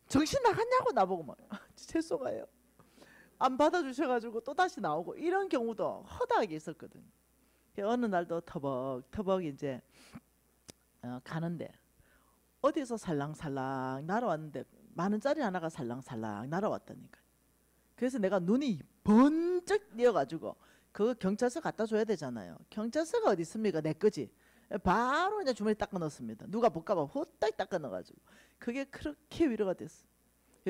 정신 나갔냐고 나보고 막 죄송해요. 안 받아주셔가지고 또 다시 나오고 이런 경우도 허다하게 있었거든요. 어느 날도 터벅터벅 이제 가는데 어디서 살랑살랑 날아왔는데 10,000원짜리 하나가 살랑살랑 날아왔다니까. 그래서 내가 눈이 번쩍 띄어가지고 그 경찰서 갖다 줘야 되잖아요. 경찰서가 어디 있습니까? 내 거지. 바로 그냥 주머니 닦아 넣었습니다. 누가 볼까봐 후딱 닦아 넣어가지고 그게 그렇게 위로가 됐어.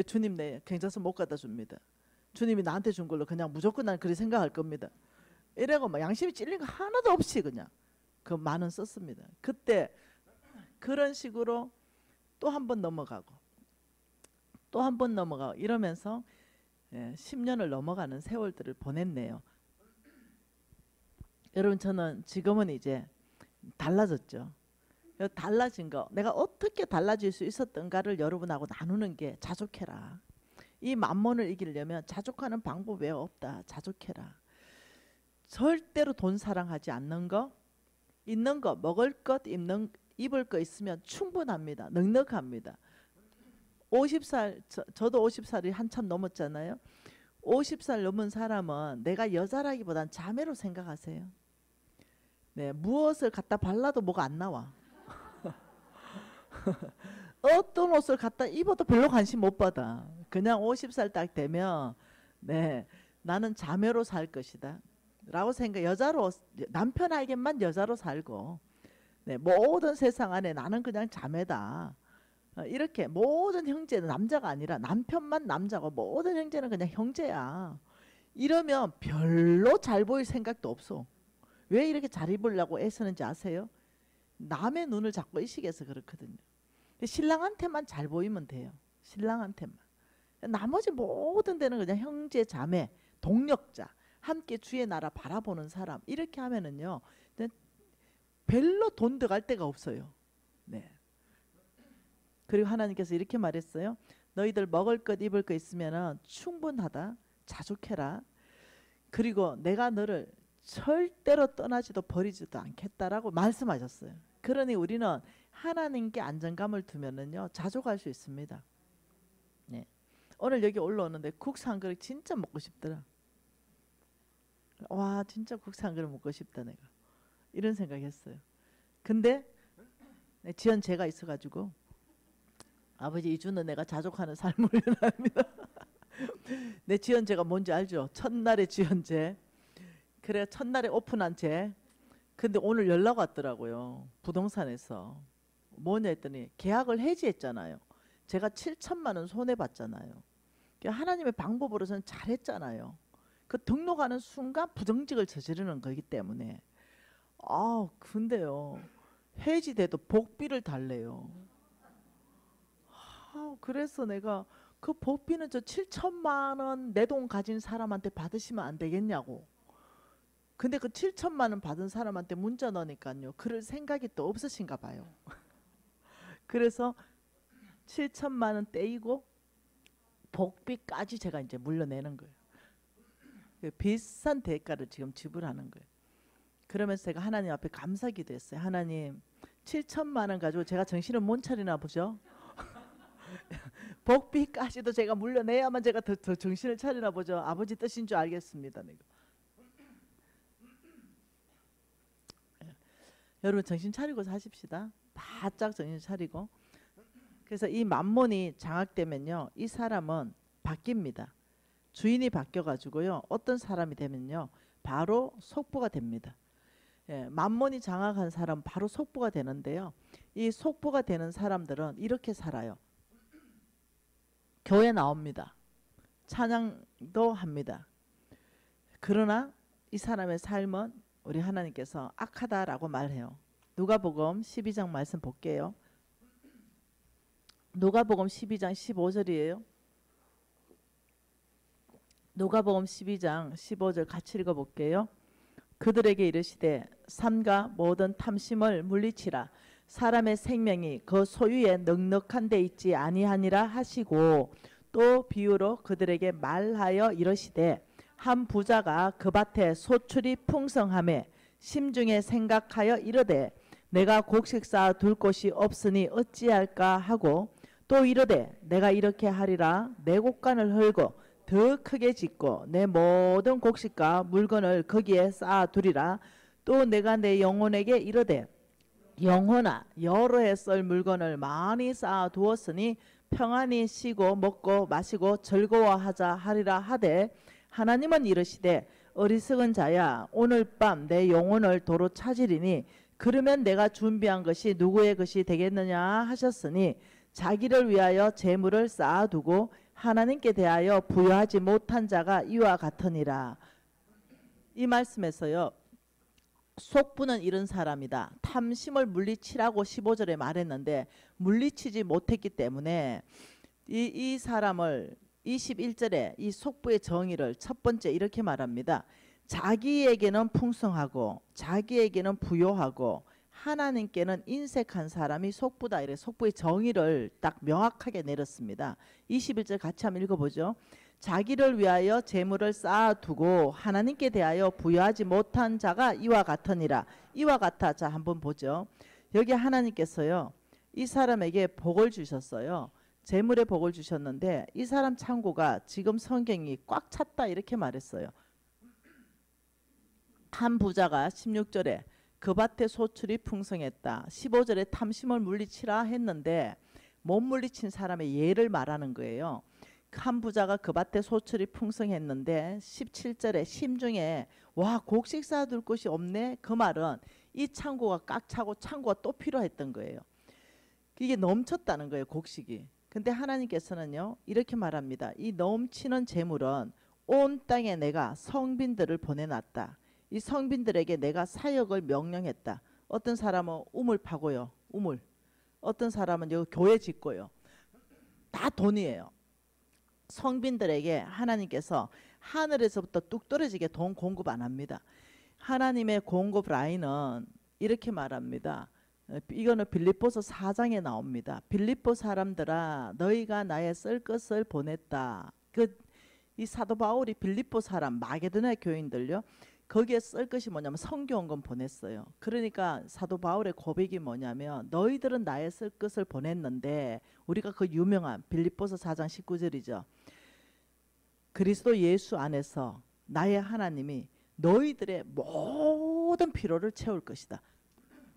주님 내 경찰서 못 갖다 줍니다. 주님이 나한테 준 걸로 그냥 무조건 난 그렇게 생각할 겁니다. 이래고 막 양심이 찔린 거 하나도 없이 그냥 그 10,000원 썼습니다. 그때 그런 식으로 또 한 번 넘어가고 또 한 번 넘어가고 이러면서 10년을 넘어가는 세월들을 보냈네요. 여러분 저는 지금은 이제 달라졌죠. 달라진 거 내가 어떻게 달라질 수 있었던가를 여러분하고 나누는 게 자족해라. 이 만몬을 이기려면 자족하는 방법 외에 없다. 자족해라. 절대로 돈 사랑하지 않는 거, 있는 거, 먹을 것, 입을 거 있으면 충분합니다. 넉넉합니다. 50살, 저도 50살이 한참 넘었잖아요. 50살 넘은 사람은 내가 여자라기보단 자매로 생각하세요. 네, 무엇을 갖다 발라도 뭐가 안 나와. 어떤 옷을 갖다 입어도 별로 관심 못 받아. 그냥 50살 딱 되면 네, 나는 자매로 살 것이다 라고 생각. 여자로, 남편에게만 여자로 살고 네, 모든 세상 안에 나는 그냥 자매다. 이렇게 모든 형제는 남자가 아니라 남편만 남자고 모든 형제는 그냥 형제야. 이러면 별로 잘 보일 생각도 없어. 왜 이렇게 잘 입으려고 애쓰는지 아세요? 남의 눈을 자꾸 의식해서 그렇거든요. 신랑한테만 잘 보이면 돼요. 신랑한테만. 나머지 모든 데는 그냥 형제, 자매, 동력자, 함께 주의 나라 바라보는 사람 이렇게 하면은요 별로 돈 들어갈 데가 없어요. 네. 그리고 하나님께서 이렇게 말했어요. 너희들 먹을 것 입을 것 있으면은 충분하다. 자족해라. 그리고 내가 너를 절대로 떠나지도 버리지도 않겠다라고 말씀하셨어요. 그러니 우리는 하나님께 안정감을 두면은요 자족할 수 있습니다. 네. 오늘 여기 올라오는데 국수 한 그릇 진짜 먹고 싶더라. 와 진짜 국수 한 그릇 먹고 싶다 내가. 이런 생각했어요. 근데 지연제가 있어가지고 아버지 이주는 내가 자족하는 삶을 원합니다. 내 지연제가 뭔지 알죠? 첫날의 지연제. 그래 첫날에 오픈한 제. 근데 오늘 연락 왔더라고요. 부동산에서. 뭐냐 했더니 계약을 해지했잖아요. 제가 7,000만 원 손해봤잖아요. 하나님의 방법으로 저는 잘했잖아요. 그 등록하는 순간 부정직을 저지르는 거기 때문에. 근데요. 해지돼도 복비를 달래요. 그래서 내가 그 복비는 저 7,000만 원 내 돈 가진 사람한테 받으시면 안 되겠냐고. 근데 그 7,000만 원 받은 사람한테 문자 넣으니까요. 그럴 생각이 또 없으신가 봐요. 그래서 7,000만 원 떼이고 복비까지 제가 이제 물려내는 거예요. 비싼 대가를 지금 지불하는 거예요. 그러면서 제가 하나님 앞에 감사기도 했어요. 하나님 7,000만 원 가지고 제가 정신을 못 차리나 보죠. 복비까지도 제가 물려내야만 제가 더 정신을 차리나 보죠. 아버지 뜻인 줄 알겠습니다. 내가. 여러분 정신 차리고 사십시다. 바짝 정신 차리고. 그래서 이 만몬이 장악되면요. 이 사람은 바뀝니다. 주인이 바뀌어가지고요. 어떤 사람이 되면요. 바로 속부가 됩니다. 만몬이 장악한 사람 바로 속부가 되는데요. 이 속부가 되는 사람들은 이렇게 살아요. 교회 나옵니다. 찬양도 합니다. 그러나 이 사람의 삶은 우리 하나님께서 악하다라고 말해요. 누가복음 12장 말씀 볼게요. 누가복음 12장 15절이에요. 누가복음 12장 15절 같이 읽어볼게요. 그들에게 이르시되 삼가 모든 탐심을 물리치라. 사람의 생명이 그 소유에 넉넉한 데 있지 아니하니라 하시고 또 비유로 그들에게 말하여 이르시되 한 부자가 그 밭에 소출이 풍성하매 심중에 생각하여 이르되 내가 곡식 쌓아 둘 곳이 없으니 어찌할까 하고 또 이르되 내가 이렇게 하리라. 내 곡간을 헐고 더 크게 짓고 내 모든 곡식과 물건을 거기에 쌓아 두리라. 또 내가 내 영혼에게 이르되 영혼아 여러 해 쓸 물건을 많이 쌓아 두었으니 평안히 쉬고 먹고 마시고 즐거워하자 하리라 하되 하나님은 이르시되 어리석은 자야 오늘 밤 내 영혼을 도로 찾으리니 그러면 내가 준비한 것이 누구의 것이 되겠느냐 하셨으니 자기를 위하여 재물을 쌓아두고 하나님께 대하여 부여하지 못한 자가 이와 같으니라. 이 말씀에서요. 속부는 이런 사람이다. 탐심을 물리치라고 15절에 말했는데 물리치지 못했기 때문에 이 사람을 21절에 이 속부의 정의를 첫 번째 이렇게 말합니다. 자기에게는 풍성하고 자기에게는 부요하고 하나님께는 인색한 사람이 속부다. 이래 속부의 정의를 딱 명확하게 내렸습니다. 21절 같이 한번 읽어보죠. 자기를 위하여 재물을 쌓아두고 하나님께 대하여 부여하지 못한 자가 이와 같으니라. 이와 같아. 자 한번 보죠. 여기 하나님께서요. 이 사람에게 복을 주셨어요. 재물의 복을 주셨는데 이 사람 창고가 지금 성경이 꽉 찼다 이렇게 말했어요. 한 부자가 16절에 그 밭에 소출이 풍성했다. 15절에 탐심을 물리치라 했는데 못 물리친 사람의 예를 말하는 거예요. 한 부자가 그 밭에 소출이 풍성했는데 17절에 심중에 와 곡식 쌓아둘 곳이 없네. 그 말은 이 창고가 꽉 차고 창고가 또 필요했던 거예요. 이게 넘쳤다는 거예요. 곡식이. 근데 하나님께서는요 이렇게 말합니다. 이 넘치는 재물은 온 땅에 내가 성빈들을 보내놨다. 이 성빈들에게 내가 사역을 명령했다. 어떤 사람은 우물 파고요. 우물. 어떤 사람은 여기 교회 짓고요. 다 돈이에요. 성빈들에게 하나님께서 하늘에서부터 뚝 떨어지게 돈 공급 안 합니다. 하나님의 공급 라인은 이렇게 말합니다. 이거는 빌립보서 4장에 나옵니다. 빌립보 사람들아 너희가 나의 쓸 것을 보냈다. 이 사도 바울이 빌립보 사람 마게도냐 교인들요. 거기에 쓸 것이 뭐냐면 성경권 보냈어요. 그러니까 사도 바울의 고백이 뭐냐면 너희들은 나의 쓸 것을 보냈는데 우리가 그 유명한 빌립보서 4장 19절이죠. 그리스도 예수 안에서 나의 하나님이 너희들의 모든 필요를 채울 것이다.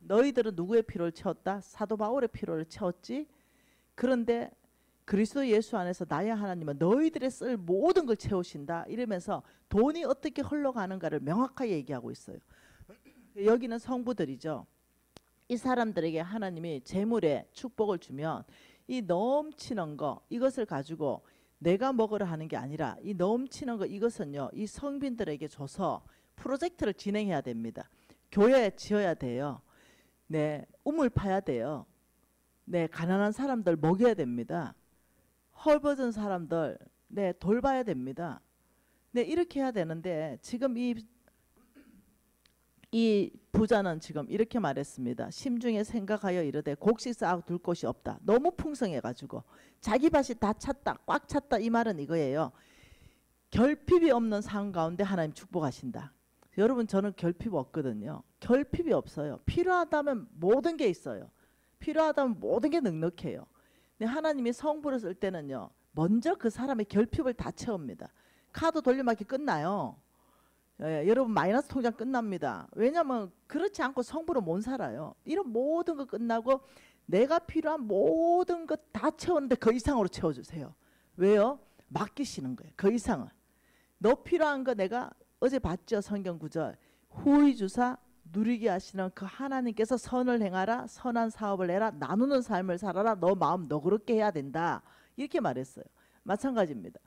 너희들은 누구의 필요를 채웠다? 사도 바울의 필요를 채웠지. 그런데 그리스도 예수 안에서 나의 하나님은 너희들의 쓸 모든 걸 채우신다. 이러면서 돈이 어떻게 흘러가는가를 명확하게 얘기하고 있어요. 여기는 성부들이죠. 이 사람들에게 하나님이 재물의 축복을 주면 이 넘치는 거 이것을 가지고 내가 먹으려 하는 게 아니라 이 넘치는 거 이것은요. 이 성빈들에게 줘서 프로젝트를 진행해야 됩니다. 교회 지어야 돼요. 네, 우물 파야 돼요. 네, 가난한 사람들 먹여야 됩니다. 헐벗은 사람들 네, 돌봐야 됩니다. 네, 이렇게 해야 되는데 지금 이 부자는 지금 이렇게 말했습니다. 심중에 생각하여 이르되 곡식 쌓아 둘 곳이 없다. 너무 풍성해가지고 자기 밭이 다 찼다. 꽉 찼다. 이 말은 이거예요. 결핍이 없는 삶 가운데 하나님 축복하신다. 여러분 저는 결핍 없거든요. 결핍이 없어요. 필요하다면 모든 게 있어요. 필요하다면 모든 게 넉넉해요. 근데 하나님이 성부를 쓸 때는요. 먼저 그 사람의 결핍을 다 채웁니다. 카드 돌려막기 끝나요. 예, 여러분 마이너스 통장 끝납니다. 왜냐하면 그렇지 않고 성부로 못 살아요. 이런 모든 거 끝나고 내가 필요한 모든 것 다 채우는데 그 이상으로 채워주세요. 왜요? 맡기시는 거예요. 그 이상을. 너 필요한 거 내가 어제 봤죠. 성경 구절. 후히 주사 누리게 하시는 그 하나님께서 선을 행하라. 선한 사업을 해라. 나누는 삶을 살아라. 너 마음 너 그렇게 해야 된다. 이렇게 말했어요. 마찬가지입니다.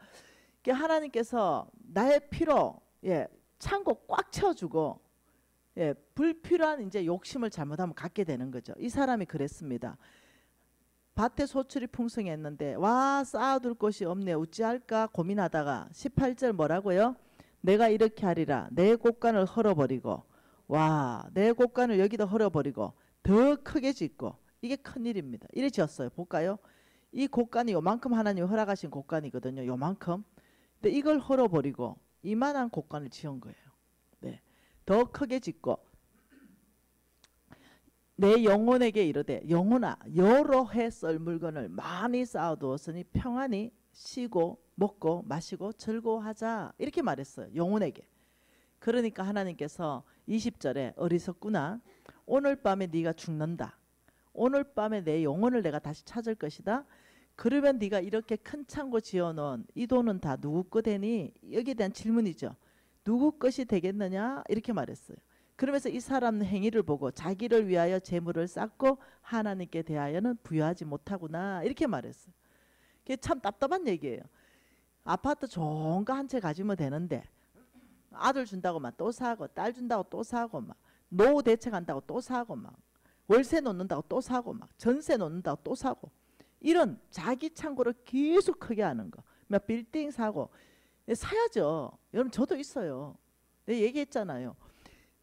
하나님께서 나의 필요 예, 창고 꽉 채워주고, 예, 불필요한 이제 욕심을 잘못하면 갖게 되는 거죠. 이 사람이 그랬습니다. 밭에 소출이 풍성했는데 와 쌓아둘 곳이 없네 어찌할까 고민하다가 18절 뭐라고요? 내가 이렇게 하리라 내 곳간을 헐어버리고, 와 내 곳간을 여기다 헐어버리고 더 크게 짓고, 이게 큰일입니다. 이래 지었어요. 볼까요? 이 곳간이 요만큼 하나님이 허락하신 곳간이거든요. 요만큼. 근데 이걸 헐어버리고 이만한 곳간을 지은 거예요. 네. 더 크게 짓고 내 영혼에게 이르되 영혼아 여러 해 썰 물건을 많이 쌓아두었으니 평안히 쉬고 먹고 마시고 즐거워하자, 이렇게 말했어요. 영혼에게. 그러니까 하나님께서 20절에 어리석구나 오늘 밤에 네가 죽는다. 오늘 밤에 내 영혼을 내가 다시 찾을 것이다. 그러면 네가 이렇게 큰 창고 지어놓은 이 돈은 다 누구 거 되니? 여기에 대한 질문이죠. 누구 것이 되겠느냐? 이렇게 말했어요. 그러면서 이 사람 행위를 보고 자기를 위하여 재물을 쌓고 하나님께 대하여는 부여하지 못하구나, 이렇게 말했어요. 그게 참 답답한 얘기예요. 아파트 좋은 거 한 채 가지면 되는데 아들 준다고만 또 사고, 딸 준다고 또 사고, 막 노후 대책한다고 또 사고, 막 월세 놓는다고 또 사고, 막 전세 놓는다고 또 사고, 이런 자기 창고를 계속 크게 하는 거. 막 빌딩 사고 사야죠. 여러분 저도 있어요. 내가 얘기했잖아요.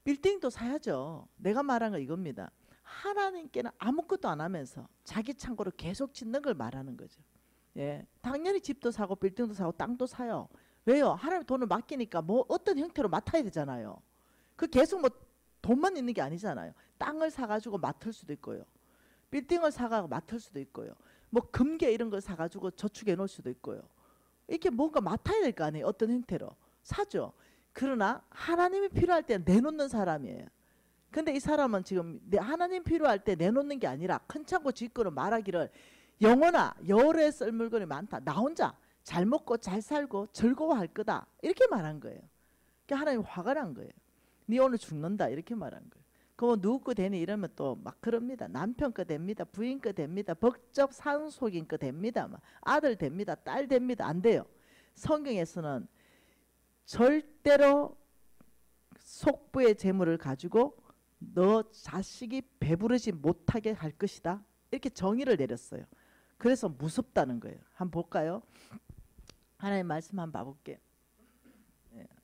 빌딩도 사야죠. 내가 말한 거 이겁니다. 하나님께는 아무것도 안 하면서 자기 창고를 계속 짓는 걸 말하는 거죠. 예, 당연히 집도 사고 빌딩도 사고 땅도 사요. 왜요? 하나님 돈을 맡기니까 뭐 어떤 형태로 맡아야 되잖아요. 그 계속 뭐 돈만 있는 게 아니잖아요. 땅을 사가지고 맡을 수도 있고요. 빌딩을 사가지고 맡을 수도 있고요. 뭐 금괴 이런 걸 사가지고 저축해 놓을 수도 있고요. 이렇게 뭔가 맡아야 될 거 아니에요. 어떤 형태로 사죠. 그러나 하나님이 필요할 때 내놓는 사람이에요. 근데 이 사람은 지금 하나님 필요할 때 내놓는 게 아니라 큰 창고 짓고는 말하기를 영혼아 여러 해 쓸 물건이 많다. 나 혼자 잘 먹고 잘 살고 즐거워할 거다. 이렇게 말한 거예요. 그러니까 하나님 화가 난 거예요. 네 오늘 죽는다. 이렇게 말한 거예요. 그럼 누구 거 되니 이러면 또 막 그럽니다. 남편 거 됩니다. 부인 거 됩니다. 법적 상속인 거 됩니다. 막 아들 됩니다. 딸 됩니다. 안 돼요. 성경에서는 절대로 속부의 재물을 가지고 너 자식이 배부르지 못하게 할 것이다. 이렇게 정의를 내렸어요. 그래서 무섭다는 거예요. 한번 볼까요? 하나님 말씀 한번 봐볼게요.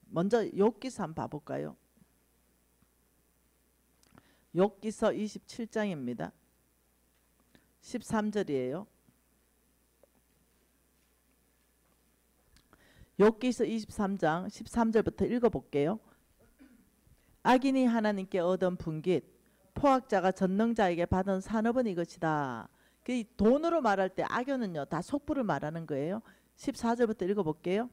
먼저 욥기서 한번 봐볼까요? 욥기서 27장입니다. 13절이에요. 욥기서 23장 13절부터 읽어볼게요. 악인이 하나님께 얻은 분깃 포악자가 전능자에게 받은 산업은 이것이다. 그 돈으로 말할 때 악연은요 다 속부를 말하는 거예요. 14절부터 읽어볼게요.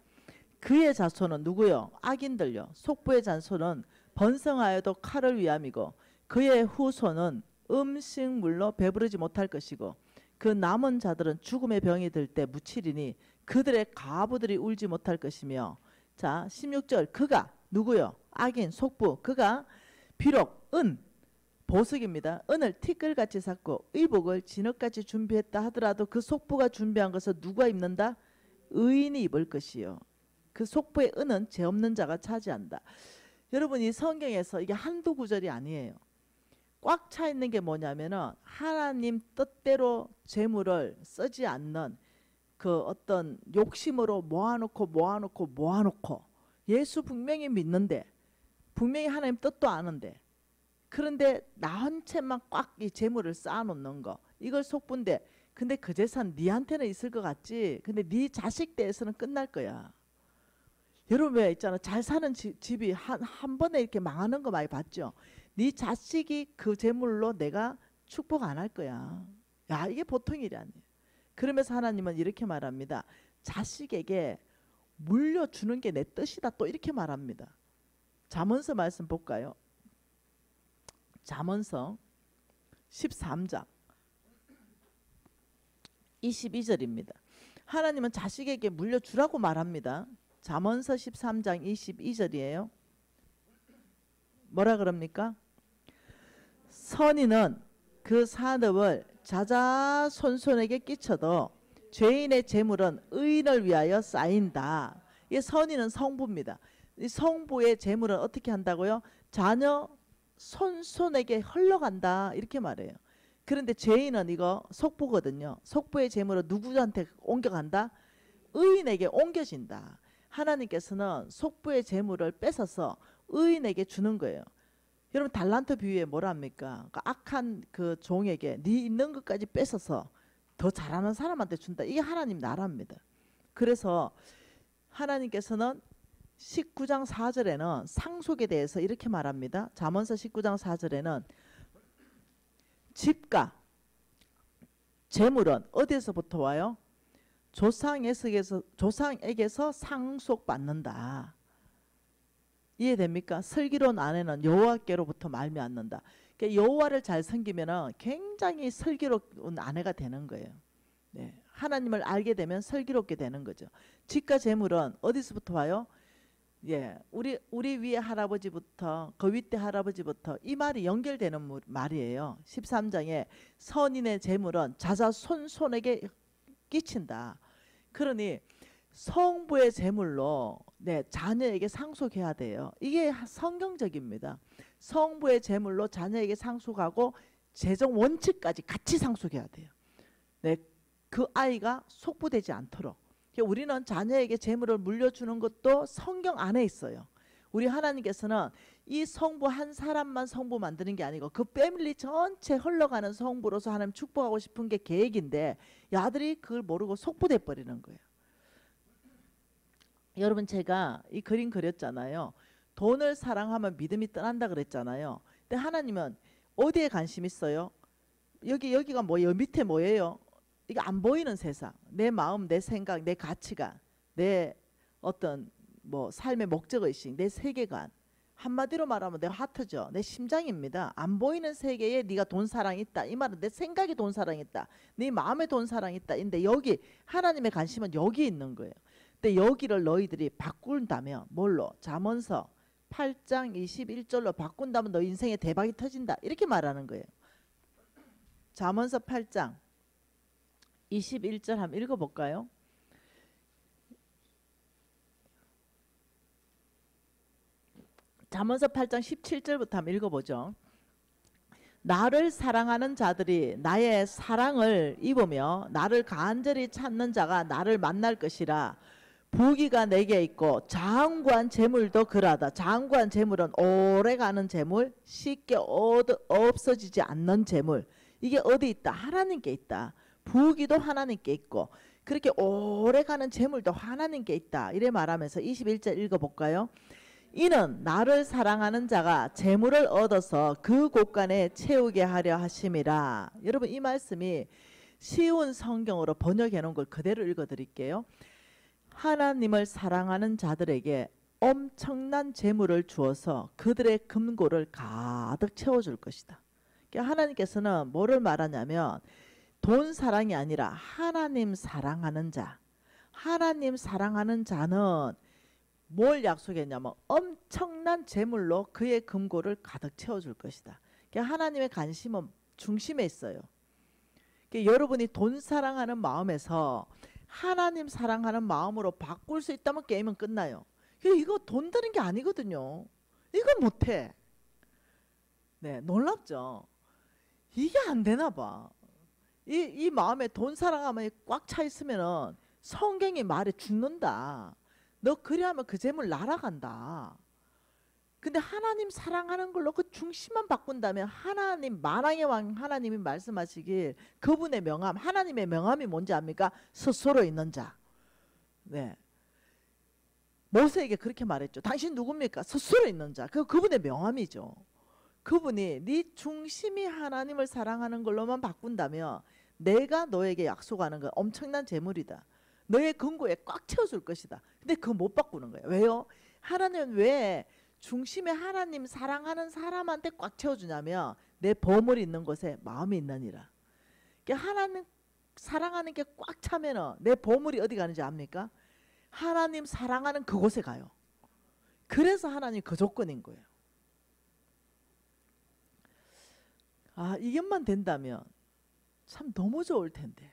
그의 자손은 누구요? 악인들요. 속부의 자손은 번성하여도 칼을 위함이고 그의 후손은 음식물로 배부르지 못할 것이고 그 남은 자들은 죽음의 병이 들 때 묻히리니 그들의 가부들이 울지 못할 것이며. 자 16절 그가 누구요? 악인 속부. 그가 비록 은 보석입니다. 은을 티끌같이 샀고 의복을 진흙같이 준비했다 하더라도 그 속부가 준비한 것을 누가 입는다? 의인이 입을 것이요. 그 속부의 은은 죄 없는 자가 차지한다. 여러분 이 성경에서 이게 한두 구절이 아니에요. 꽉 차 있는 게 뭐냐면은 하나님 뜻대로 재물을 쓰지 않는 그 어떤 욕심으로 모아놓고 예수 분명히 믿는데 분명히 하나님 뜻도 아는데 그런데 나 한 채만 꽉 이 재물을 쌓아놓는 거 이걸 속부인데 근데 그 재산 니한테는 있을 것 같지 근데 니 자식 대해서는 끝날 거야. 여러분 왜 있잖아 잘 사는 집이 한 번에 이렇게 망하는 거 많이 봤죠. 네 자식이 그 재물로 내가 축복 안 할 거야. 야 이게 보통 일이 아니에요. 그러면서 하나님은 이렇게 말합니다. 자식에게 물려주는 게 내 뜻이다 또 이렇게 말합니다. 잠언서 말씀 볼까요? 잠언서 13장 22절입니다. 하나님은 자식에게 물려주라고 말합니다. 잠언서 13장 22절이에요. 뭐라 그럽니까? 선인은 그 산업을 자자손손에게 끼쳐도 죄인의 재물은 의인을 위하여 쌓인다. 이 선인은 성부입니다. 이 성부의 재물은 어떻게 한다고요? 자녀 손손에게 흘러간다 이렇게 말해요. 그런데 죄인은 이거 속부거든요. 속부의 재물은 누구한테 옮겨간다? 의인에게 옮겨진다. 하나님께서는 속부의 재물을 뺏어서 의인에게 주는 거예요. 여러분 달란트 비유에 뭐랍니까? 그러니까 악한 그 종에게 네 있는 것까지 뺏어서 더 잘하는 사람한테 준다. 이게 하나님 나라입니다. 그래서 하나님께서는 19장 4절에는 상속에 대해서 이렇게 말합니다. 잠언서 19장 4절에는 집과 재물은 어디에서부터 와요? 조상에게서 상속받는다. 이해됩니까? 슬기로운 아내는 여호와께로부터 말미암는다. 그러니까 여호와를 잘 섬기면 굉장히 슬기로운 아내가 되는 거예요. 네. 하나님을 알게 되면 슬기롭게 되는 거죠. 집과 재물은 어디서부터 와요? 예, 우리 위에 할아버지부터 그 윗대 할아버지부터 이 말이 연결되는 말이에요. 13장에 선인의 재물은 자자손손에게 끼친다. 그러니 성부의 재물로 자녀에게 상속해야 돼요. 이게 성경적입니다. 성부의 재물로 자녀에게 상속하고 재정 원칙까지 같이 상속해야 돼요. 네, 그 아이가 속부되지 않도록. 우리는 자녀에게 재물을 물려주는 것도 성경 안에 있어요. 우리 하나님께서는 이 성부 한 사람만 성부 만드는 게 아니고 그 패밀리 전체 흘러가는 성부로서 하나님 축복하고 싶은 게 계획인데 아들이 그걸 모르고 속부돼 버리는 거예요. 여러분 제가 이 그림 그렸잖아요. 돈을 사랑하면 믿음이 떠난다 그랬잖아요. 근데 하나님은 어디에 관심 있어요? 여기가 뭐예요? 밑에 뭐예요? 이게 안 보이는 세상, 내 마음, 내 생각, 내 가치관, 내 어떤 뭐 삶의 목적의식, 내 세계관, 한마디로 말하면 내 하트죠. 내 심장입니다. 안 보이는 세계에 네가 돈 사랑이 있다. 이 말은 내 생각이 돈 사랑이 있다. 네 마음에 돈 사랑이 있다. 근데 여기 하나님의 관심은 여기 있는 거예요. 근데 여기를 너희들이 바꾼다면 뭘로? 잠언서 8장 21절로 바꾼다면 너 인생에 대박이 터진다. 이렇게 말하는 거예요. 잠언서 8장 21절 한번 읽어볼까요? 잠언서 8장 17절부터 한번 읽어보죠. 나를 사랑하는 자들이 나의 사랑을 입으며 나를 간절히 찾는 자가 나를 만날 것이라. 부귀가 내게 있고 장구한 재물도 그러하다. 장구한 재물은 오래가는 재물, 쉽게 없어지지 않는 재물. 이게 어디 있다? 하나님께 있다. 부귀도 하나님께 있고 그렇게 오래가는 재물도 하나님께 있다. 이래 말하면서 21절 읽어볼까요? 이는 나를 사랑하는 자가 재물을 얻어서 그 곳간에 채우게 하려 하심이라. 여러분 이 말씀이 쉬운 성경으로 번역해 놓은 걸 그대로 읽어드릴게요. 하나님을 사랑하는 자들에게 엄청난 재물을 주어서 그들의 금고를 가득 채워줄 것이다. 그러니까 하나님께서는 뭐를 말하냐면 돈 사랑이 아니라 하나님 사랑하는 자. 하나님 사랑하는 자는 뭘 약속했냐면 엄청난 재물로 그의 금고를 가득 채워줄 것이다. 그러니까 하나님의 관심은 중심에 있어요. 그러니까 여러분이 돈 사랑하는 마음에서 하나님 사랑하는 마음으로 바꿀 수 있다면 게임은 끝나요. 이거 돈 드는 게 아니거든요. 이거 못해. 네, 놀랍죠? 이게 안 되나 봐. 이 마음에 돈 사랑하면 꽉 차 있으면은 성경이 말해 죽는다. 너 그래하면 그 재물 날아간다. 근데 하나님 사랑하는 걸로 그 중심만 바꾼다면 하나님 만왕의 왕 하나님이 말씀하시길 그분의 명함, 하나님의 명함이 뭔지 압니까? 스스로 있는 자. 네. 모세에게 그렇게 말했죠. 당신 누굽니까? 스스로 있는 자. 그분의 명함이죠. 그분이 네 중심이 하나님을 사랑하는 걸로만 바꾼다면 내가 너에게 약속하는 건 엄청난 재물이다. 너의 금고에 꽉 채워줄 것이다. 근데 그거 못 바꾸는 거예요. 왜요? 하나님은 왜 중심에 하나님 사랑하는 사람한테 꽉 채워주냐면 내 보물이 있는 곳에 마음이 있느니라. 그러니까 하나님 사랑하는 게 꽉 차면은 내 보물이 어디 가는지 압니까? 하나님 사랑하는 그곳에 가요. 그래서 하나님 그 조건인 거예요. 아, 이것만 된다면 참 너무 좋을 텐데.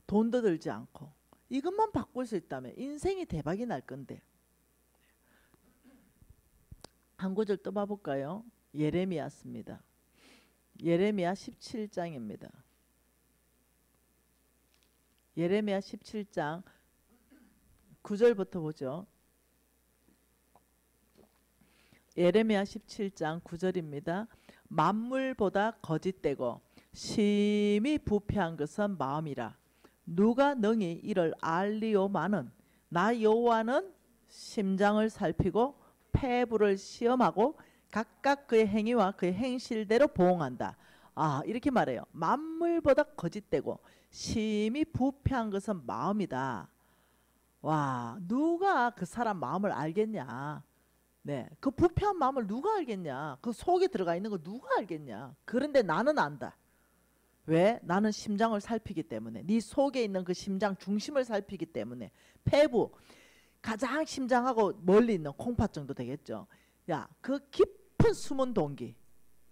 돈도 들지 않고 이것만 바꿀 수 있다면 인생이 대박이 날 건데. 한 구절 또 봐볼까요? 예레미야입니다. 예레미야 17장입니다. 예레미야 17장 9절부터 보죠. 예레미야 17장 9절입니다. 만물보다 거짓되고 심히 부패한 것은 마음이라. 누가 능히 이를 알리오마는 나 여호와는 심장을 살피고 폐부를 시험하고 각각 그의 행위와 그의 행실대로 보응한다. 아, 이렇게 말해요. 만물보다 거짓되고 심히 부패한 것은 마음이다. 와, 누가 그 사람 마음을 알겠냐? 네, 그 부패한 마음을 누가 알겠냐? 그 속에 들어가 있는 거 누가 알겠냐? 그런데 나는 안다. 왜? 나는 심장을 살피기 때문에. 네 속에 있는 그 심장 중심을 살피기 때문에. 폐부, 가장 심장하고 멀리 있는 콩팥 정도 되겠죠. 야, 그 깊은 숨은 동기,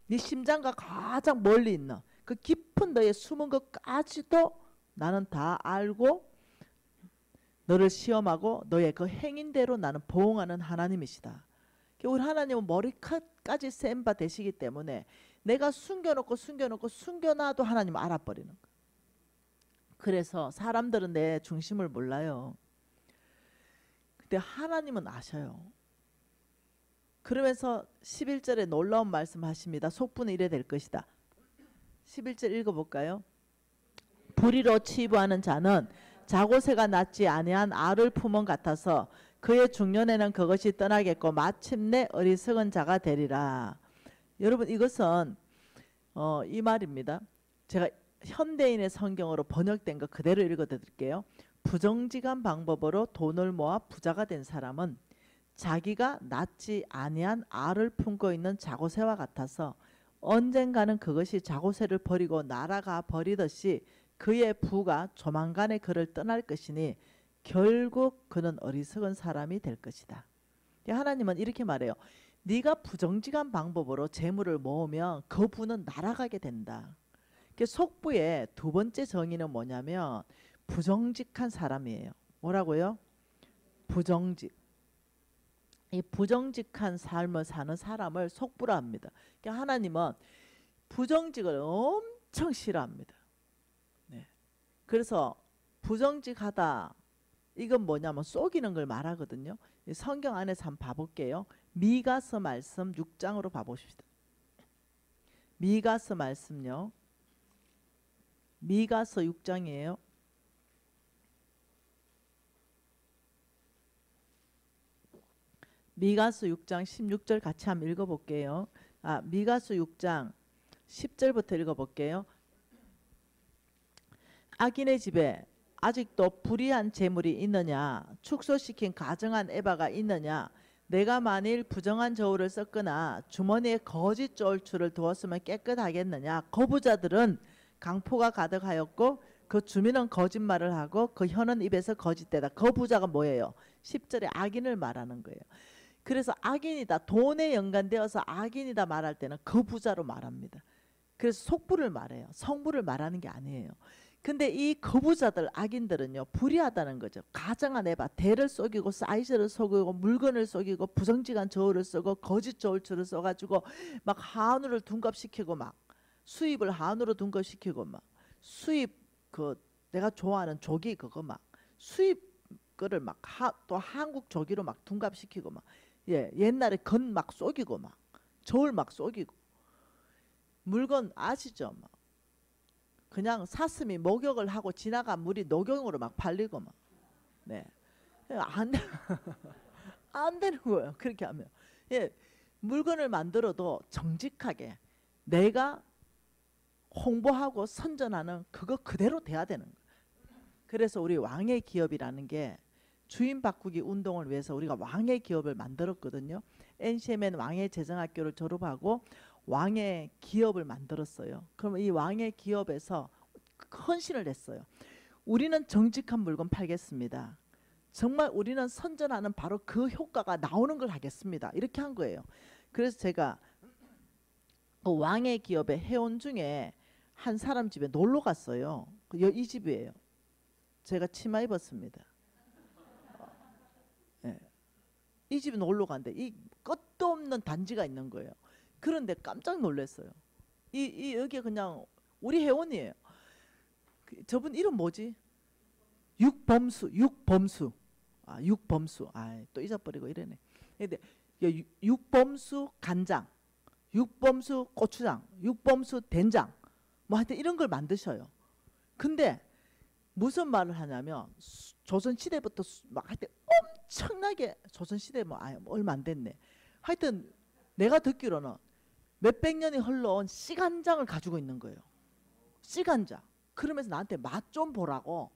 네 심장과 가장 멀리 있는 그 깊은 너의 숨은 것까지도 나는 다 알고 너를 시험하고 너의 그 행인대로 나는 보응하는 하나님이시다. 우리 하나님은 머리끝까지 센 바 되시기 때문에 내가 숨겨놓고 숨겨놔도 하나님은 알아버리는 거예요. 그래서 사람들은 내 중심을 몰라요. 근데 하나님은 아셔요. 그러면서 11절에 놀라운 말씀 하십니다. 속부는 이래 될 것이다. 11절 읽어볼까요? 불의로 치부하는 자는 자고새가 낳지 아니한 알을 품은 같아서 그의 중년에는 그것이 떠나겠고 마침내 어리석은 자가 되리라. 여러분, 이것은 이 말입니다. 제가 현대인의 성경으로 번역된 거 그대로 읽어드릴게요. 부정직한 방법으로 돈을 모아 부자가 된 사람은 자기가 낳지 아니한 알을 품고 있는 자고새와 같아서 언젠가는 그것이 자고새를 버리고 날아가 버리듯이 그의 부가 조만간에 그를 떠날 것이니 결국 그는 어리석은 사람이 될 것이다. 하나님은 이렇게 말해요. 네가 부정직한 방법으로 재물을 모으면 그 부는 날아가게 된다. 속부의 두 번째 정의는 뭐냐면 부정직한 사람이에요. 뭐라고요? 부정직. 이 부정직한 삶을 사는 사람을 속부라 합니다. 하나님은 부정직을 엄청 싫어합니다. 네. 그래서 부정직하다, 이건 뭐냐면 속이는 걸 말하거든요. 성경 안에서 한번 봐볼게요. 미가서 말씀 6장으로 봐보십시다. 미가서 말씀요. 미가서 6장이에요. 미가서 6장 16절 같이 한번 읽어볼게요. 미가서 6장 10절부터 읽어볼게요. 악인의 집에 아직도 불의한 재물이 있느냐? 축소시킨 가정한 에바가 있느냐? 내가 만일 부정한 저울을 썼거나 주머니에 거짓 저울추를 두었으면 깨끗하겠느냐? 거부자들은 강포가 가득하였고 그 주민은 거짓말을 하고 그 혀는 입에서 거짓되다. 거부자가 뭐예요? 10절에 악인을 말하는 거예요. 그래서 악인이다, 돈에 연관되어서 악인이다 말할 때는 거부자로 말합니다. 그래서 속부를 말해요. 성부를 말하는 게 아니에요. 근데 이 거부자들, 악인들은요, 불의하다는 거죠. 가정한 에바, 대를 속이고 사이즈를 속이고 물건을 속이고 부정직한 저울을 쓰고 거짓 저울추를 써가지고 막 한우를 둔갑시키고 막 수입을 한우로 둔갑시키고 막 수입 그 내가 좋아하는 조기 그거 막 수입 거를 막 또 한국 조기로 막 둔갑시키고 막 옛날에 건 막 속이고 막 저울 막 속이고 물건 아시죠? 막 그냥 샀으면 목욕을 하고 지나간 물이 녹용으로 막 팔리고 막 안 되는 거예요. 그렇게 하면 물건을 만들어도 정직하게 내가 홍보하고 선전하는 그거 그대로 돼야 되는 거예요. 그래서 우리 왕의 기업이라는 게 주인 바꾸기 운동을 위해서 우리가 왕의 기업을 만들었거든요. NCMN 왕의 재정학교를 졸업하고 왕의 기업을 만들었어요. 그럼 이 왕의 기업에서 헌신을 했어요. 우리는 정직한 물건 팔겠습니다. 정말 우리는 선전하는 바로 그 효과가 나오는 걸 하겠습니다. 이렇게 한 거예요. 그래서 제가 그 왕의 기업의 회원 중에 한 사람 집에 놀러 갔어요. 이 집이에요. 제가 치마 입었습니다. 이 집에 놀러 갔는데 이 끝도 없는 단지가 있는 거예요. 그런데 깜짝 놀랐어요. 여기 그냥 우리 회원이에요. 저분 이름 뭐지? 육범수. 아, 육범수. 아, 또 잊어버리고 이러네. 근데 육범수 간장, 육범수 고추장, 육범수 된장, 뭐 하여튼 이런 걸 만드셔요. 근데 무슨 말을 하냐면 조선 시대부터 막 하여튼 엄청나게 조선 시대 뭐 얼마 안 됐네. 하여튼 내가 듣기로는 몇백 년이 흘러온 씨간장을 가지고 있는 거예요. 씨간장. 그러면서 나한테 맛 좀 보라고.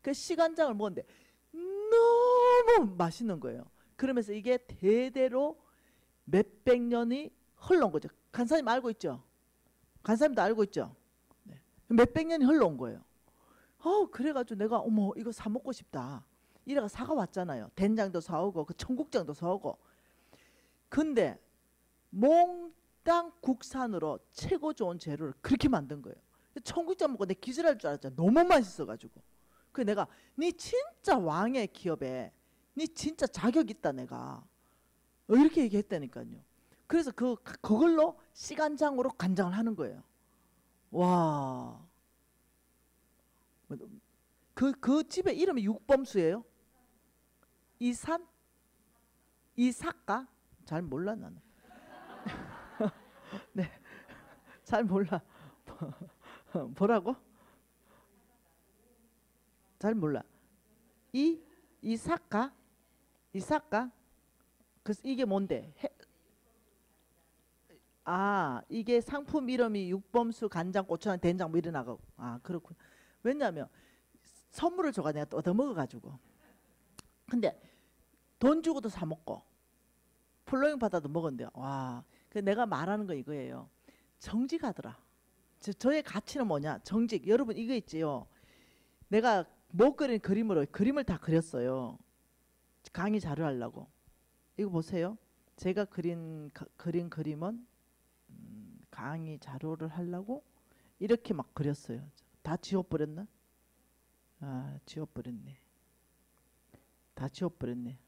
그 씨간장을 먹었는데 너무 맛있는 거예요. 그러면서 이게 대대로 몇백 년이 흘러온 거죠. 간사님 알고 있죠? 간사님도 알고 있죠? 네. 몇백 년이 흘러온 거예요. 그래가지고 내가 어머 이거 사 먹고 싶다. 이래가 사가 왔잖아요. 된장도 사오고 그 청국장도 사오고. 근데 몽땅 국산으로 최고 좋은 재료를 그렇게 만든 거예요. 청국장 먹고 내 기절할 줄 알았잖아. 너무 맛있어가지고. 그래서 내가 니 진짜 왕의 기업에 니 진짜 자격 있다 내가. 이렇게 얘기했다니까요. 그래서 그걸로 씨간장으로 간장을 하는 거예요. 와. 그 집의 이름이 육범수예요? 이산? 이삭가? 잘 몰라 나는. 네, 잘 몰라. 뭐라고? 잘 몰라. 이삭가? 이삭가? 그래서 이게 뭔데? 이게 상품 이름이 육범수 간장 고추장 된장 뭐 이러나가. 그렇군. 왜냐하면 선물을 줘가 내가 또 얻어먹어가지고. 근데 돈 주고도 사 먹고 플로잉 받아도 먹었는데 와. 그 내가 말하는 거 이거예요. 정직하더라. 저의 가치는 뭐냐? 정직. 여러분 이거 있지요. 내가 못 그린 그림으로 그림을 다 그렸어요. 강의 자료 하려고. 이거 보세요. 제가 그린 그림은 강의 자료를 하려고 이렇게 막 그렸어요. 다 지워버렸나? 지워버렸네. 다 지워버렸네.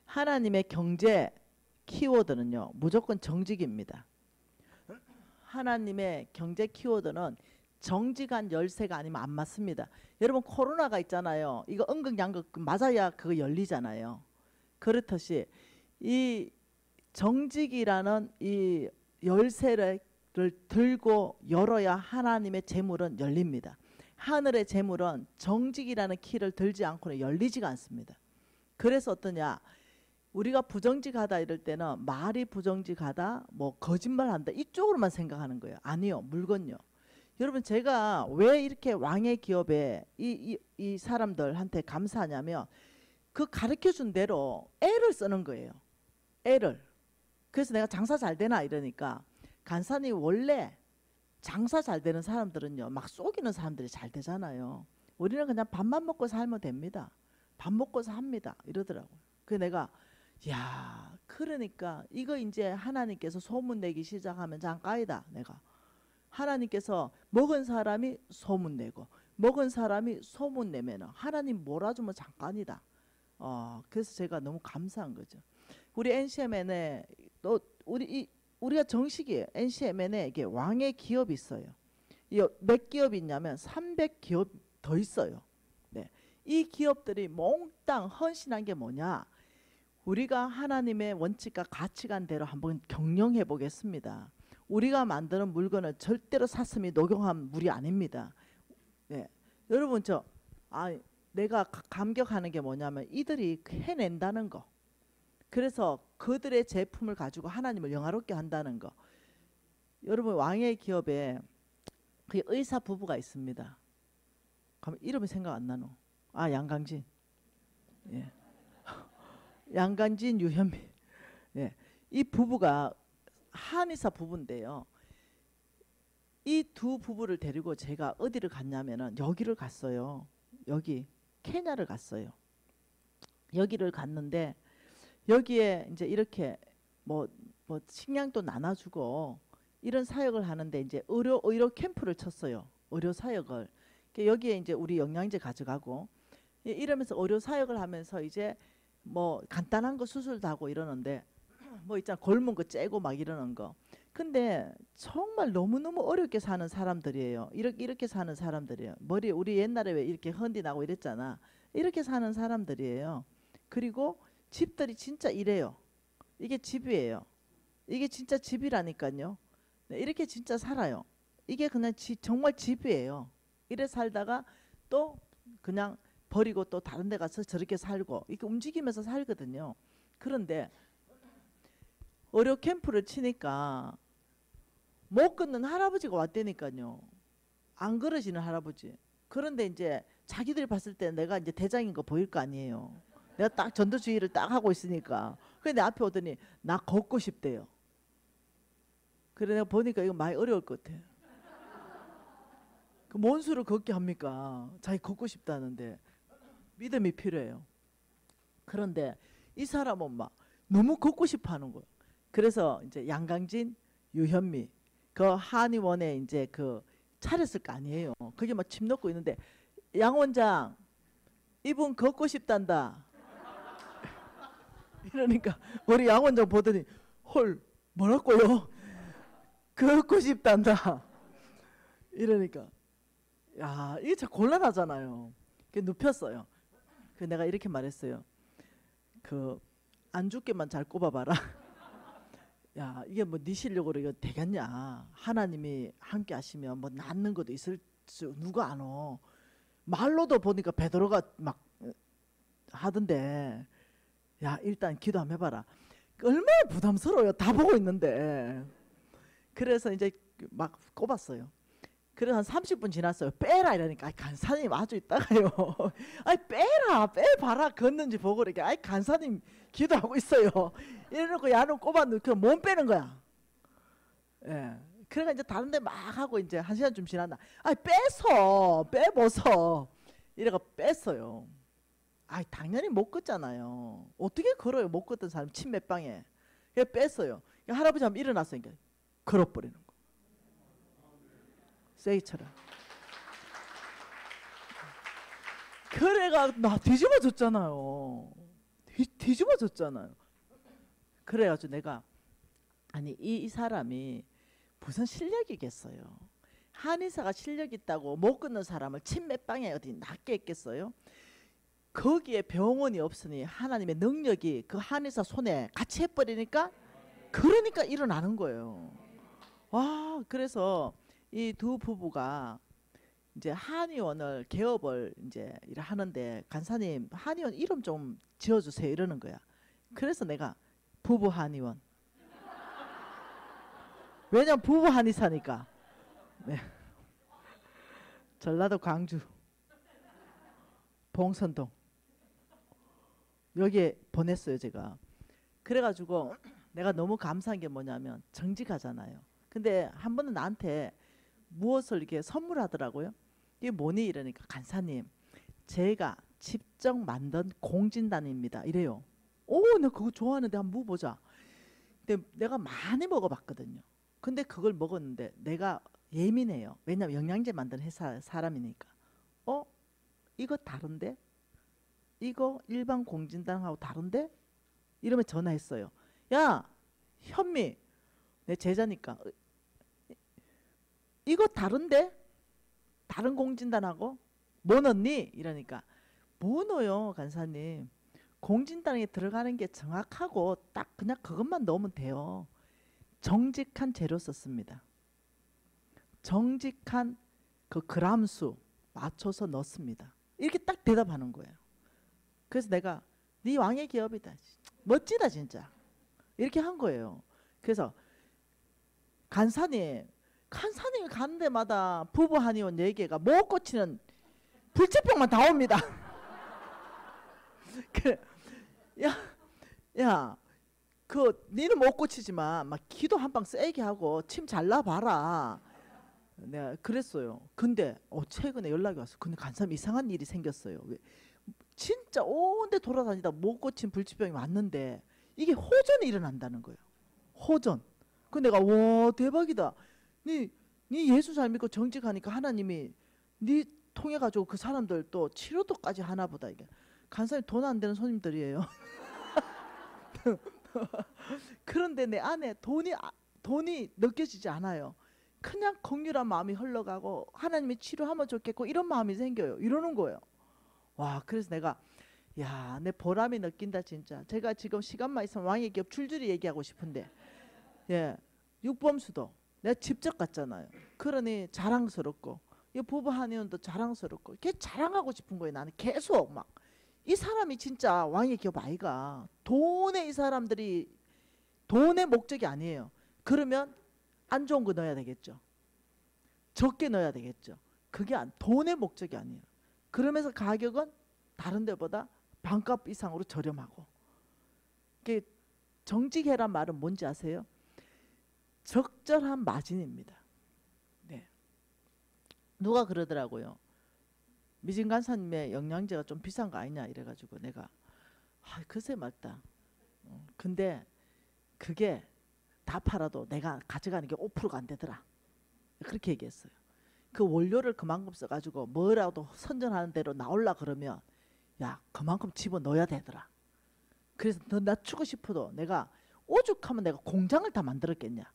하나님의 경제 키워드는요. 무조건 정직입니다. 하나님의 경제 키워드는 정직한 열쇠가 아니면 안 맞습니다. 여러분 코로나가 있잖아요. 이거 은근양극 맞아야 그거 열리잖아요. 그렇듯이 이 정직이라는 이 열쇠를 들고 열어야 하나님의 재물은 열립니다. 하늘의 재물은 정직이라는 키를 들지 않고는 열리지가 않습니다. 그래서 어떠냐? 우리가 부정직하다 이럴 때는 말이 부정직하다, 뭐 거짓말한다 이쪽으로만 생각하는 거예요. 아니요, 물건요. 여러분 제가 왜 이렇게 왕의 기업에 이 사람들한테 감사하냐면 그 가르쳐준 대로 애를 쓰는 거예요. 애를. 그래서 내가 장사 잘 되나 이러니까 간사님 원래 장사 잘 되는 사람들은요 막 속이는 사람들이 잘 되잖아요. 우리는 그냥 밥만 먹고 살면 됩니다. 밥 먹고서 합니다 이러더라고요. 그래서 내가 야 그러니까 이거 이제 하나님께서 소문내기 시작하면 장까이다. 내가 하나님께서 먹은 사람이 소문내고 먹은 사람이 소문내면 하나님 몰아주면 잠깐이다. 그래서 제가 너무 감사한 거죠. 우리 NCMN에 또 우리가 정식이에요. NCMN에 이게 왕의 기업이 있어요. 몇 기업이 있냐면 300기업 더 있어요. 네. 이 기업들이 몽땅 헌신한 게 뭐냐? 우리가 하나님의 원칙과 가치관대로 한번 경영해 보겠습니다. 우리가 만드는 물건은 절대로 사슴이 녹용한 물이 아닙니다. 네. 여러분 내가 감격하는 게 뭐냐면 이들이 해낸다는 거. 그래서 그들의 제품을 가지고 하나님을 영화롭게 한다는 거. 여러분 왕의 기업에 그 의사 부부가 있습니다. 그럼 이름이 생각 안 나노? 양강진. 예. 양강진 유현미. 예. 이 부부가 한의사 부부인데요. 이 두 부부를 데리고 제가 어디를 갔냐면은 여기를 갔어요. 여기 케냐를 갔어요. 여기를 갔는데 여기에 이제 이렇게 뭐 식량도 나눠주고 이런 사역을 하는데 이제 의료 캠프를 쳤어요. 의료 사역을. 여기에 이제 우리 영양제 가져가고 이러면서 의료 사역을 하면서 이제 뭐 간단한 거 수술도 하고 이러는데 뭐 있잖아 골문 거 째고 막 이러는 거. 근데 정말 너무너무 어렵게 사는 사람들이에요. 이렇게 사는 사람들이에요. 머리 우리 옛날에 왜 이렇게 헌디 나고 이랬잖아. 이렇게 사는 사람들이에요. 그리고 집들이 진짜 이래요. 이게 집이에요. 이게 진짜 집이라니까요. 네, 이렇게 진짜 살아요. 이게 그냥 정말 집이에요. 이래 살다가 또 그냥 버리고 또 다른 데 가서 저렇게 살고 이렇게 움직이면서 살거든요. 그런데 의료 캠프를 치니까 못 걷는 할아버지가 왔다니까요. 안 걸어지는 할아버지. 그런데 이제 자기들이 봤을 때 내가 이제 대장인 거 보일 거 아니에요. 내가 딱 전도주의를 딱 하고 있으니까. 근데 내 앞에 오더니 나 걷고 싶대요. 그래 내가 보니까 이거 많이 어려울 것 같아. 그 뭔 수를 걷게 합니까? 자기 걷고 싶다는데 믿음이 필요해요. 그런데 이 사람은 막 너무 걷고 싶어 하는 거예요. 그래서 이제 양강진, 유현미 그 한의원에 이제 그 차렸을 거 아니에요. 그게 막 침 넣고 있는데 양 원장 이분 걷고 싶단다. 이러니까 우리 양 원장 보더니 헐 뭐라고요? 걷고 싶단다. 이러니까 야 이게 참 곤란하잖아요. 그 눕혔어요. 그 내가 이렇게 말했어요. 그 안 죽게만 잘 꼽아봐라. 야 이게 뭐 네 실력으로 이거 되겠냐. 하나님이 함께 하시면 뭐 낫는 것도 있을 수 누가 아노. 말로도 보니까 베드로가 막 하던데 야 일단 기도 한번 해봐라. 얼마나 부담스러워요. 다 보고 있는데. 그래서 이제 막 꼽았어요. 그래서 한 30분 지났어요. 빼라 이러니까 간사님 아주 있다가요. 아이 빼라 빼봐라 걷는지 보고 이렇게 아이 간사님 기도하고 있어요. 이래놓고 야는 꼽았는데 그냥 몸 빼는 거야. 예. 그래가 이제 다른 데 막 하고 이제 1시간쯤 지났나. 아이 빼서 빼보소. 이래가 뺐어요. 아이 당연히 못 걷잖아요. 어떻게 걸어요 못 걷던 사람 침 몇 방에. 그래 뺐어요. 할아버지 한번 일어났으니까 걸어버리는 거. 세이처럼. 그래가 나 뒤집어졌잖아요. 뒤집어졌잖아요. 그래가지고 내가 아니 이 사람이 무슨 실력이겠어요. 한의사가 실력 있다고 못 걷는 사람을 침 몇 방에 어디 낫게 했겠어요. 거기에 병원이 없으니 하나님의 능력이 그 한의사 손에 같이 해버리니까 그러니까 일어나는 거예요. 와 그래서 이 두 부부가 이제 한의원을 개업을 이제 하는데 간사님 한의원 이름 좀 지어주세요 이러는 거야. 그래서 내가 부부 한의원. 왜냐면 부부 한의사니까. 네. 전라도 광주 봉선동 여기에 보냈어요 제가. 그래가지고 내가 너무 감사한 게 뭐냐면 정직하잖아요. 근데 한 번은 나한테 무엇을 이렇게 선물하더라고요. 이게 뭐니 이러니까 간사님 제가 직접 만든 공진단입니다 이래요. 오 나 그거 좋아하는데 한번 먹어보자. 근데 내가 많이 먹어봤거든요. 근데 그걸 먹었는데 내가 예민해요. 왜냐면 영양제 만드는 회사 사람이니까. 이거 다른데? 이거 일반 공진단하고 다른데? 이러면 전화했어요. 야 현미 내 제자니까 이거 다른데? 다른 공진단하고? 뭐 넣니? 이러니까 뭐 넣어요 간사님. 공진단에 들어가는 게 정확하고 딱 그냥 그것만 넣으면 돼요. 정직한 재료 썼습니다. 정직한 그 그람수 맞춰서 넣습니다. 이렇게 딱 대답하는 거예요. 그래서 내가 네 왕의 기업이다. 멋지다 진짜. 이렇게 한 거예요. 그래서 간사님이 가는 데마다 부부 한의원 4개가 못 고치는 불치병만 다 옵니다. 그래, 야, 니는 못 고치지만 막 기도 한 방 세게 하고 침 잘라봐라. 내가 그랬어요. 근데 최근에 연락이 왔어. 근데 간사님 이상한 일이 생겼어요. 왜? 진짜 온데 돌아다니다 못 고친 불치병이 왔는데 이게 호전이 일어난다는 거예요. 호전. 그 내가 와 대박이다. 니 예수 잘 믿고 정직하니까 하나님이 니 통해 가지고 그 사람들 또 치료도까지 하나 보다. 이게 간사님 돈 안 되는 손님들이에요. 그런데 내 안에 돈이 느껴지지 않아요. 그냥 긍휼한 마음이 흘러가고 하나님이 치료하면 좋겠고 이런 마음이 생겨요. 이러는 거예요. 와, 그래서 내가 야, 내 보람이 느낀다 진짜. 제가 지금 시간만 있으면 왕의 기업 줄줄이 얘기하고 싶은데, 예, 육범수도 내가 직접 갔잖아요. 그러니 자랑스럽고 이 부부 한의원도 자랑스럽고 걔 자랑하고 싶은 거예요. 나는 계속 막 이 사람이 진짜 왕의 기업 아이가. 돈에 이 사람들이 돈의 목적이 아니에요. 그러면 안 좋은 거 넣어야 되겠죠. 적게 넣어야 되겠죠. 그게 돈의 목적이 아니에요. 그러면서 가격은 다른 데보다 반값 이상으로 저렴하고. 이게 정직해란 말은 뭔지 아세요? 적절한 마진입니다. 네. 누가 그러더라고요. 미진 간사님의 영양제가 좀 비싼 거 아니냐 이래가지고 내가 글쎄 맞다. 근데 그게 다 팔아도 내가 가져가는 게 5%가 안 되더라. 그렇게 얘기했어요. 그 원료를 그만큼 써가지고 뭐라도 선전하는 대로 나올라 그러면 야 그만큼 집어넣어야 되더라. 그래서 더 낮추고 싶어도 내가 오죽하면 내가 공장을 다 만들었겠냐.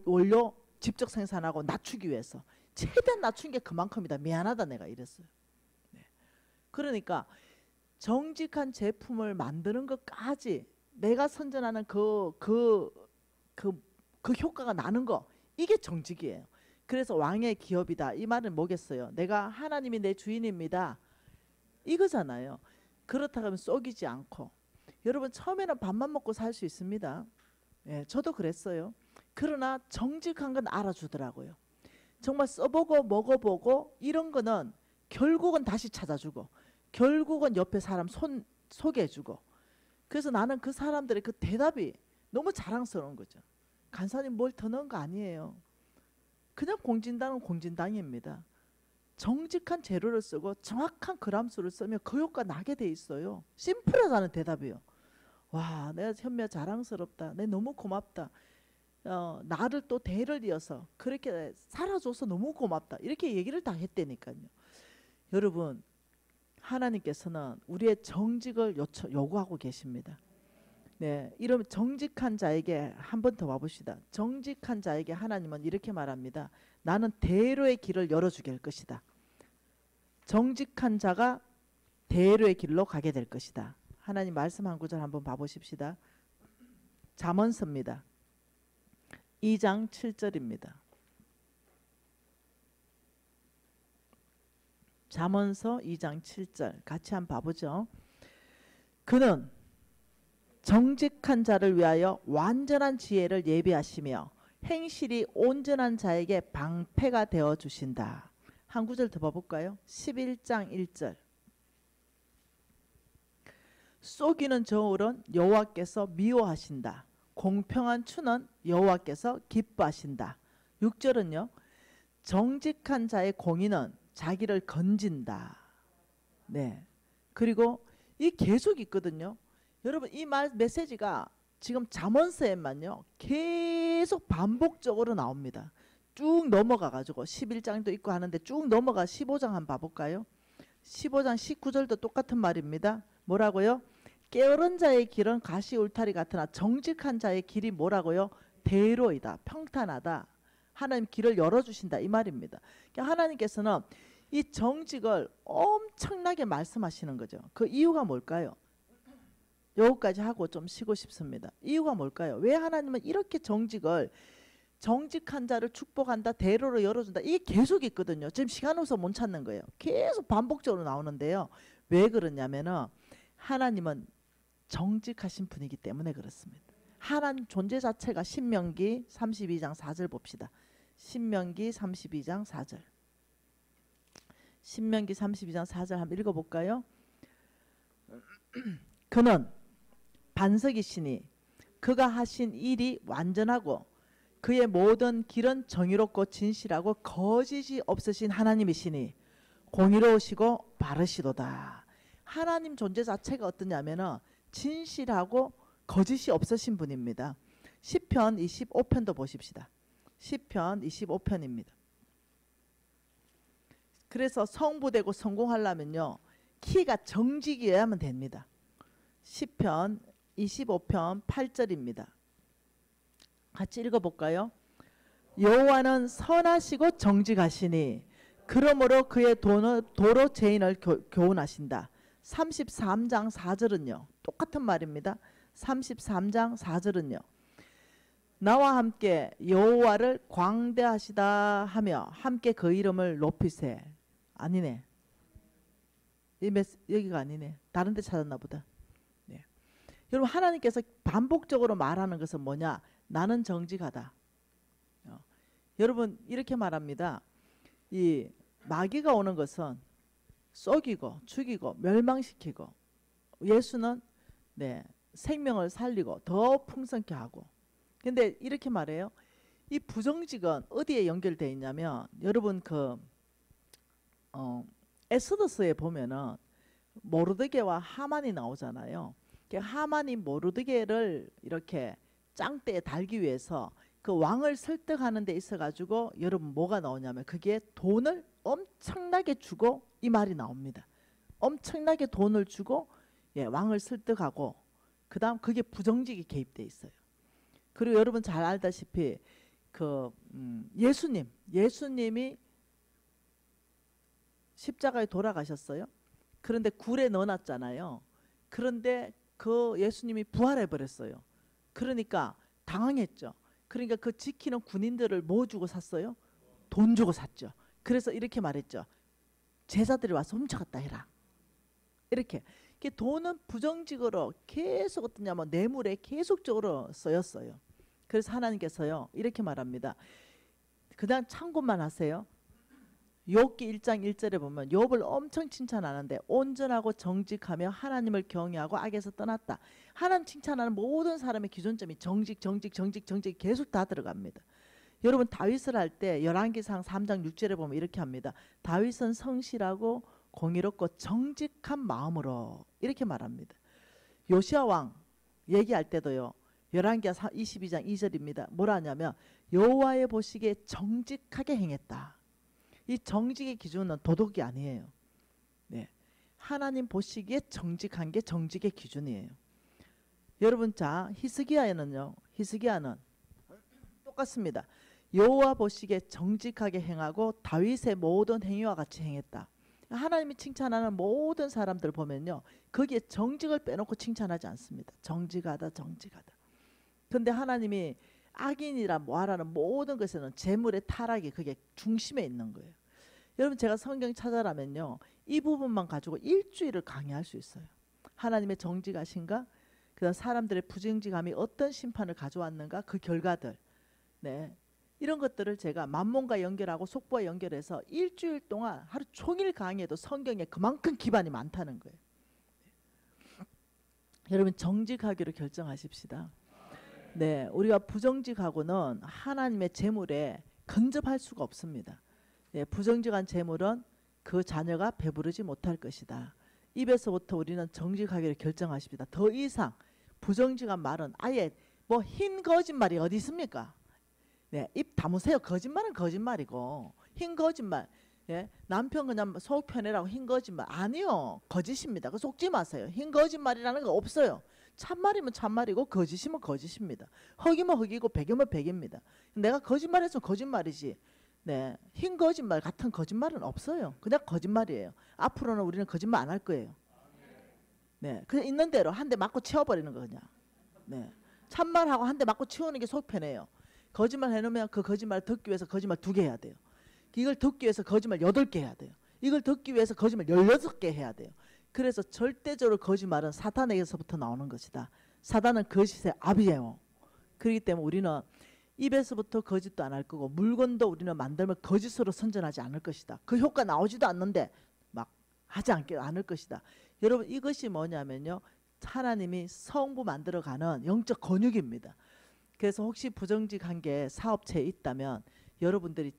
원료 직접 생산하고 낮추기 위해서 최대한 낮춘 게 그만큼이다. 미안하다 내가 이랬어요. 네. 그러니까 정직한 제품을 만드는 것까지 내가 선전하는 그 효과가 나는 거 이게 정직이에요. 그래서 왕의 기업이다. 이 말은 뭐겠어요? 내가 하나님이 내 주인입니다. 이거잖아요. 그렇다고 하면 쏘기지 않고. 여러분 처음에는 밥만 먹고 살 수 있습니다. 예, 저도 그랬어요. 그러나 정직한 건 알아주더라고요. 정말 써보고 먹어보고 이런 거는 결국은 다시 찾아주고 결국은 옆에 사람 소개해주고. 그래서 나는 그 사람들의 그 대답이 너무 자랑스러운 거죠. 간사님 뭘 더 넣은 거 아니에요. 그냥 공진당은 공진당입니다. 정직한 재료를 쓰고 정확한 그람수를 쓰면 그 효과 나게 돼 있어요. 심플하다는 대답이요. 와, 내가 현미야 자랑스럽다. 내 너무 고맙다. 나를 또 대를 이어서 그렇게 살아줘서 너무 고맙다. 이렇게 얘기를 다 했다니까요. 여러분 하나님께서는 우리의 정직을 요구하고 계십니다. 네, 이러면 정직한 자에게 한 번 더 와봅시다. 정직한 자에게 하나님은 이렇게 말합니다. 나는 대로의 길을 열어주게 할 것이다. 정직한 자가 대로의 길로 가게 될 것이다. 하나님 말씀 한 구절 한번 봐보십시다. 잠언서입니다. 2장 7절입니다. 잠언서 2장 7절 같이 한번 봐보죠. 그는 정직한 자를 위하여 완전한 지혜를 예비하시며 행실이 온전한 자에게 방패가 되어 주신다. 한 구절 더 봐볼까요? 11장 1절. 쏘기는 저울은 여호와께서 미워하신다. 공평한 추는 여호와께서 기뻐하신다. 6절은요. 정직한 자의 공의는 자기를 건진다. 네. 그리고 이 계속 있거든요. 여러분 이 메시지가 지금 잠언서에만요 계속 반복적으로 나옵니다. 쭉 넘어가 가지고 11장도 있고 하는데 쭉 넘어가 15장 한번 봐볼까요? 15장 19절도 똑같은 말입니다. 뭐라고요? 게으른 자의 길은 가시 울타리 같으나 정직한 자의 길이 뭐라고요? 대로이다. 평탄하다. 하나님 길을 열어주신다. 이 말입니다. 그러니까 하나님께서는 이 정직을 엄청나게 말씀하시는 거죠. 그 이유가 뭘까요? 여기까지 하고 좀 쉬고 싶습니다. 이유가 뭘까요? 왜 하나님은 이렇게 정직한 자를 축복한다, 대로를 열어준다, 이게 계속 있거든요. 지금 시간 없어 못 찾는 거예요. 계속 반복적으로 나오는데요. 왜 그러냐면은 하나님은 정직하신 분이기 때문에 그렇습니다. 하나님 존재 자체가 신명기 32장 4절 봅시다. 신명기 32장 4절. 신명기 32장 4절 한번 읽어볼까요? 그는 반석이시니 그가 하신 일이 완전하고 그의 모든 길은 정의롭고 진실하고 거짓이 없으신 하나님이시니 공의로우시고 바르시도다. 하나님 존재 자체가 어떠냐면은 진실하고 거짓이 없으신 분입니다. 시편 25편도 보십시다. 시편 25편입니다. 그래서 성부되고 성공하려면요 키가 정직이어야만 됩니다. 시편 25편 8절입니다. 같이 읽어볼까요? 여호와는 선하시고 정직하시니 그러므로 그의 도로 죄인을 교훈하신다. 33장 4절은요. 똑같은 말입니다. 33장 4절은요. 나와 함께 여호와를 광대하시다 하며 함께 그 이름을 높이세. 아니네. 여기가 아니네. 다른 데 찾았나 보다. 네. 여러분 하나님께서 반복적으로 말하는 것은 뭐냐? 나는 정직하다. 여러분 이렇게 말합니다. 이 마귀가 오는 것은 속이고 죽이고 멸망시키고 예수는 네, 생명을 살리고 더 풍성케 하고. 근데 이렇게 말해요. 이 부정직은 어디에 연결되어 있냐면 여러분 그 에스더스에 보면은 모르드게와 하만이 나오잖아요. 하만이 모르드게를 이렇게 짱대에 달기 위해서 그 왕을 설득하는 데 있어 가지고 여러분 뭐가 나오냐면 그게 돈을 엄청나게 주고 이 말이 나옵니다. 엄청나게 돈을 주고 예, 왕을 설득하고 그다음 그게 부정직이 개입돼 있어요. 그리고 여러분 잘 알다시피 그 예수님이 십자가에 돌아가셨어요. 그런데 굴에 넣어놨잖아요. 그런데 그 예수님이 부활해 버렸어요. 그러니까 당황했죠. 그러니까 그 지키는 군인들을 뭐 주고 샀어요? 돈 주고 샀죠. 그래서 이렇게 말했죠. 제자들이 와서 훔쳐갔다 해라. 이렇게 돈은 부정직으로 계속 어떠냐면 뇌물에 계속적으로 쓰였어요. 그래서 하나님께서요 이렇게 말합니다. 그냥 참고만 하세요. 욥기 1장 1절에 보면 욥을 엄청 칭찬하는데 온전하고 정직하며 하나님을 경외하고 악에서 떠났다. 하나님 칭찬하는 모든 사람의 기준점이 정직 계속 다 들어갑니다. 여러분 다윗을 할 때 열왕기상 3장 6절에 보면 이렇게 합니다. 다윗은 성실하고 공의롭고 정직한 마음으로 이렇게 말합니다. 요시야 왕 얘기할 때도요. 열왕기하 22장 2절입니다. 뭐라 하냐면 여호와의 보시기에 정직하게 행했다. 이 정직의 기준은 도덕이 아니에요. 네. 하나님 보시기에 정직한 게 정직의 기준이에요. 여러분 자 히스기야는 똑같습니다. 여호와 보시기에 정직하게 행하고 다윗의 모든 행위와 같이 행했다. 하나님이 칭찬하는 모든 사람들 보면요. 거기에 정직을 빼놓고 칭찬하지 않습니다. 정직하다. 근데 하나님이 악인이라 뭐하라는 모든 것에는 재물의 타락이 그게 중심에 있는 거예요. 여러분 제가 성경 찾아라면요. 이 부분만 가지고 일주일을 강의할 수 있어요. 하나님의 정직하신가? 그다음 사람들의 부정직함이 어떤 심판을 가져왔는가? 그 결과들. 네. 이런 것들을 제가 만몬과 연결하고 속보와 연결해서 일주일 동안 하루 종일 강의해도 성경에 그만큼 기반이 많다는 거예요. 여러분 정직하기로 결정하십시다. 네, 우리가 부정직하고는 하나님의 재물에 근접할 수가 없습니다. 네, 부정직한 재물은 그 자녀가 배부르지 못할 것이다. 입에서부터 우리는 정직하기로 결정하십니다. 더 이상 부정직한 말은 아예 뭐 흰 거짓말이 어디 있습니까? 네, 입 다무세요. 거짓말은 거짓말이고 흰 거짓말. 예, 남편 그냥 속 편해라고 흰 거짓말 아니요. 거짓입니다. 그 속지 마세요. 흰 거짓말이라는 거 없어요. 참말이면 참말이고 거짓이면 거짓입니다. 흑이면 흑이고 백이면 백입니다. 내가 거짓말했으면 거짓말이지. 네, 흰 거짓말 같은 거짓말은 없어요. 그냥 거짓말이에요. 앞으로는 우리는 거짓말 안 할 거예요. 네, 그냥 있는 대로 한 대 맞고 치워버리는 거 그냥. 네, 참말하고 한 대 맞고 치우는 게 속 편해요. 거짓말 해놓으면 그 거짓말 듣기 위해서 거짓말 2개 해야 돼요. 이걸 듣기 위해서 거짓말 8개 해야 돼요. 이걸 듣기 위해서 거짓말 16개 해야 돼요. 그래서 절대적으로 거짓말은 사탄에게서부터 나오는 것이다. 사단은 거짓의 아비예요. 그렇기 때문에 우리는 입에서부터 거짓도 안 할 거고 물건도 우리는 만들면 거짓으로 선전하지 않을 것이다. 그 효과 나오지도 않는데 막 하지 않을 것이다. 여러분 이것이 뭐냐면요. 하나님이 성부 만들어가는 영적 권육입니다. 그래서 혹시 부정직한 게 사업체에 있다면 여러분들이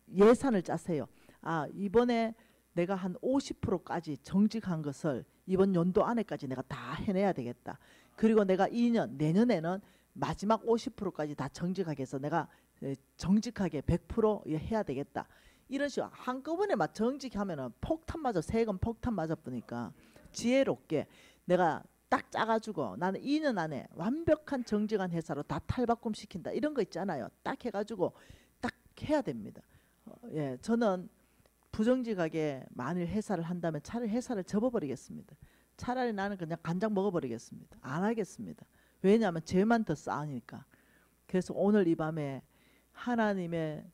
예산을 짜세요. 아 이번에 내가 한 50%까지 정직한 것을 이번 연도 안에까지 내가 다 해내야 되겠다. 그리고 내가 2년 내년에는 마지막 50%까지 다 정직하게 해서 내가 정직하게 100% 해야 되겠다. 이런 식으로 한꺼번에 막 정직하면은 폭탄 맞아 세금 폭탄 맞아 보니까 지혜롭게 내가 딱 짜가지고 나는 2년 안에 완벽한 정직한 회사로 다 탈바꿈시킨다 이런 거 있잖아요. 딱 해가지고 딱 해야 됩니다. 예, 저는 부정직하게 만일 회사를 한다면 차라리 회사를 접어버리겠습니다. 차라리 나는 그냥 간장 먹어버리겠습니다. 안 하겠습니다. 왜냐하면 죄만 더 쌓으니까. 그래서 오늘 이 밤에 하나님의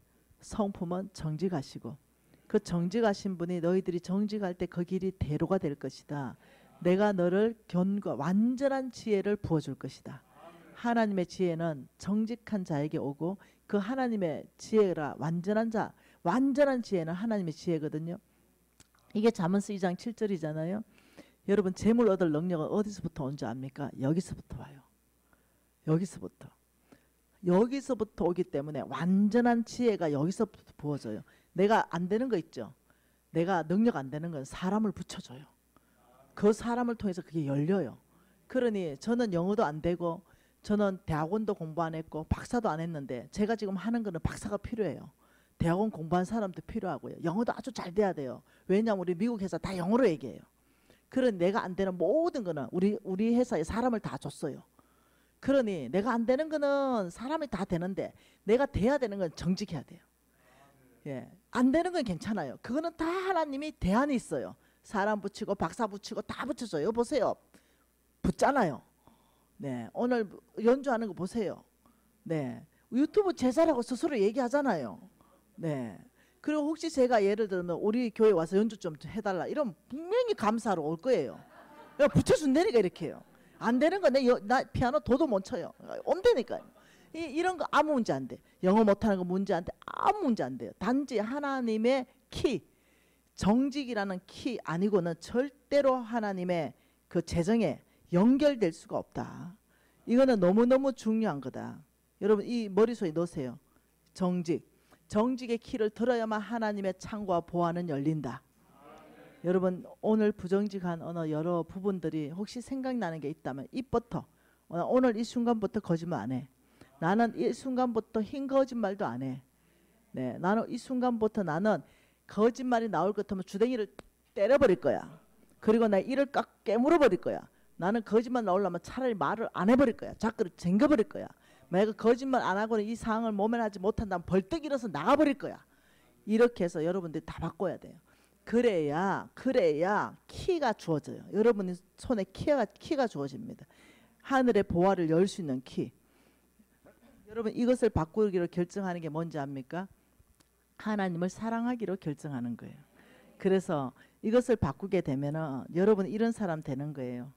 성품은 정직하시고 그 정직하신 분이 너희들이 정직할 때 그 길이 대로가 될 것이다. 내가 너를 완전한 지혜를 부어줄 것이다. 하나님의 지혜는 정직한 자에게 오고 그 하나님의 지혜라 완전한 지혜는 하나님의 지혜거든요. 이게 잠언서 2장 7절이잖아요. 여러분 재물 얻을 능력은 어디서부터 온 줄 압니까? 여기서부터 와요. 여기서부터 오기 때문에 완전한 지혜가 여기서부터 부어져요. 내가 안 되는 거 있죠. 내가 능력 안 되는 건 사람을 붙여줘요. 그 사람을 통해서 그게 열려요. 그러니 저는 영어도 안 되고 저는 대학원도 공부 안 했고 박사도 안 했는데 제가 지금 하는 거는 박사가 필요해요. 대학원 공부한 사람도 필요하고요. 영어도 아주 잘 돼야 돼요. 왜냐하면 우리 미국 회사 다 영어로 얘기해요. 그런 내가 안 되는 모든 거는 우리 회사에 사람을 다 줬어요. 그러니 내가 안 되는 거는 사람이 다 되는데 내가 돼야 되는 건 정직해야 돼요. 예, 안 되는 건 괜찮아요. 그거는 다 하나님이 대안이 있어요. 사람 붙이고 박사 붙이고 다 붙여줘요. 보세요. 붙잖아요. 네, 오늘 연주하는 거 보세요. 네, 유튜브 제자라고 스스로 얘기하잖아요. 네, 그리고 혹시 제가 예를 들면 우리 교회 와서 연주 좀 해달라 이러면 분명히 감사로 올 거예요. 그냥 붙여준다니까 이렇게 해요. 안 되는 거 나 피아노 도도 못 쳐요. 온다니까요. 이런 거 아무 문제 안 돼. 영어 못하는 거 문제 안 돼. 아무 문제 안 돼요. 단지 하나님의 키, 정직이라는 키 아니고는 절대로 하나님의 그 재정에 연결될 수가 없다. 이거는 너무너무 중요한 거다. 여러분 이 머릿속에 넣으세요. 정직의 키를 들어야만 하나님의 창과 보화는 열린다. 여러분 오늘 부정직한 어느 여러 부분들이 혹시 생각나는 게 있다면 입부터 오늘 이 순간부터 거짓말 안 해. 나는 이 순간부터 흰 거짓말도 안 해. 네, 나는 이 순간부터 나는 거짓말이 나올 것 같으면 주댕이를 때려버릴 거야. 그리고 나 이를 깨물어버릴 거야. 나는 거짓말 나오려면 차라리 말을 안 해버릴 거야. 자꾸를 쟁겨버릴 거야. 만약 거짓말 안 하고는 이 상황을 모면하지 못한다면 벌떡 일어서 나가버릴 거야. 이렇게 해서 여러분들이 다 바꿔야 돼요. 그래야 키가 주어져요. 여러분의 손에 키가 주어집니다. 하늘의 보화를 열 수 있는 키. 여러분 이것을 바꾸기로 결정하는 게 뭔지 압니까? 하나님을 사랑하기로 결정하는 거예요. 그래서 이것을 바꾸게 되면은 여러분 이런 사람 되는 거예요.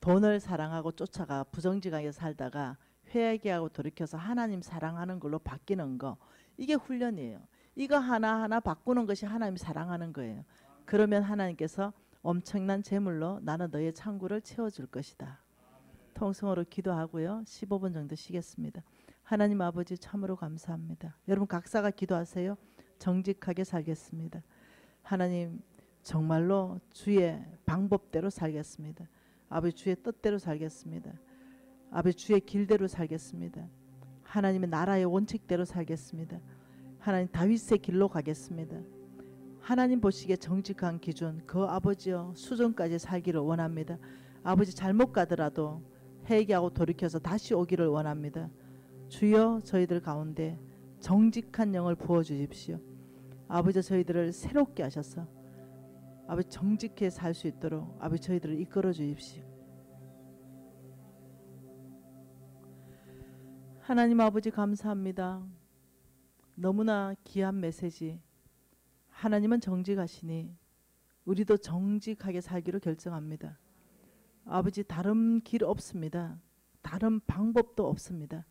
돈을 사랑하고 쫓아가 부정직하게 살다가 회개하고 돌이켜서 하나님 사랑하는 걸로 바뀌는 거. 이게 훈련이에요. 이거 하나하나 바꾸는 것이 하나님 사랑하는 거예요. 그러면 하나님께서 엄청난 재물로 나는 너의 창고를 채워줄 것이다. 통성으로 기도하고요. 15분 정도 쉬겠습니다. 하나님 아버지 참으로 감사합니다. 여러분 각사가 기도하세요. 정직하게 살겠습니다. 하나님 정말로 주의 방법대로 살겠습니다. 아버지 주의 뜻대로 살겠습니다. 아버지 주의 길대로 살겠습니다. 하나님의 나라의 원칙대로 살겠습니다. 하나님 다윗의 길로 가겠습니다. 하나님 보시기에 정직한 기준 그 아버지여 수준까지 살기를 원합니다. 아버지 잘못 가더라도 회개하고 돌이켜서 다시 오기를 원합니다. 주여 저희들 가운데 정직한 영을 부어주십시오. 아버지 저희들을 새롭게 하셔서 아버지 정직해 살 수 있도록 아버지 저희들을 이끌어 주십시오. 하나님 아버지 감사합니다. 너무나 귀한 메시지. 하나님은 정직하시니 우리도 정직하게 살기로 결정합니다. 아버지 다른 길 없습니다. 다른 방법도 없습니다.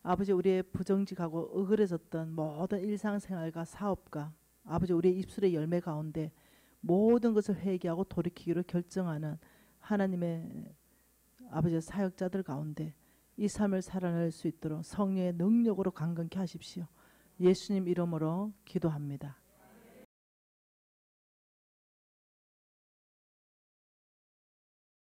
아버지 우리의 부정직하고 억울해졌던 모든 일상생활과 사업과 아버지 우리의 입술의 열매 가운데 모든 것을 회개하고 돌이키기로 결정하는 하나님의 아버지 사역자들 가운데 이 삶을 살아낼 수 있도록 성령의 능력으로 강건케 하십시오. 예수님 이름으로 기도합니다.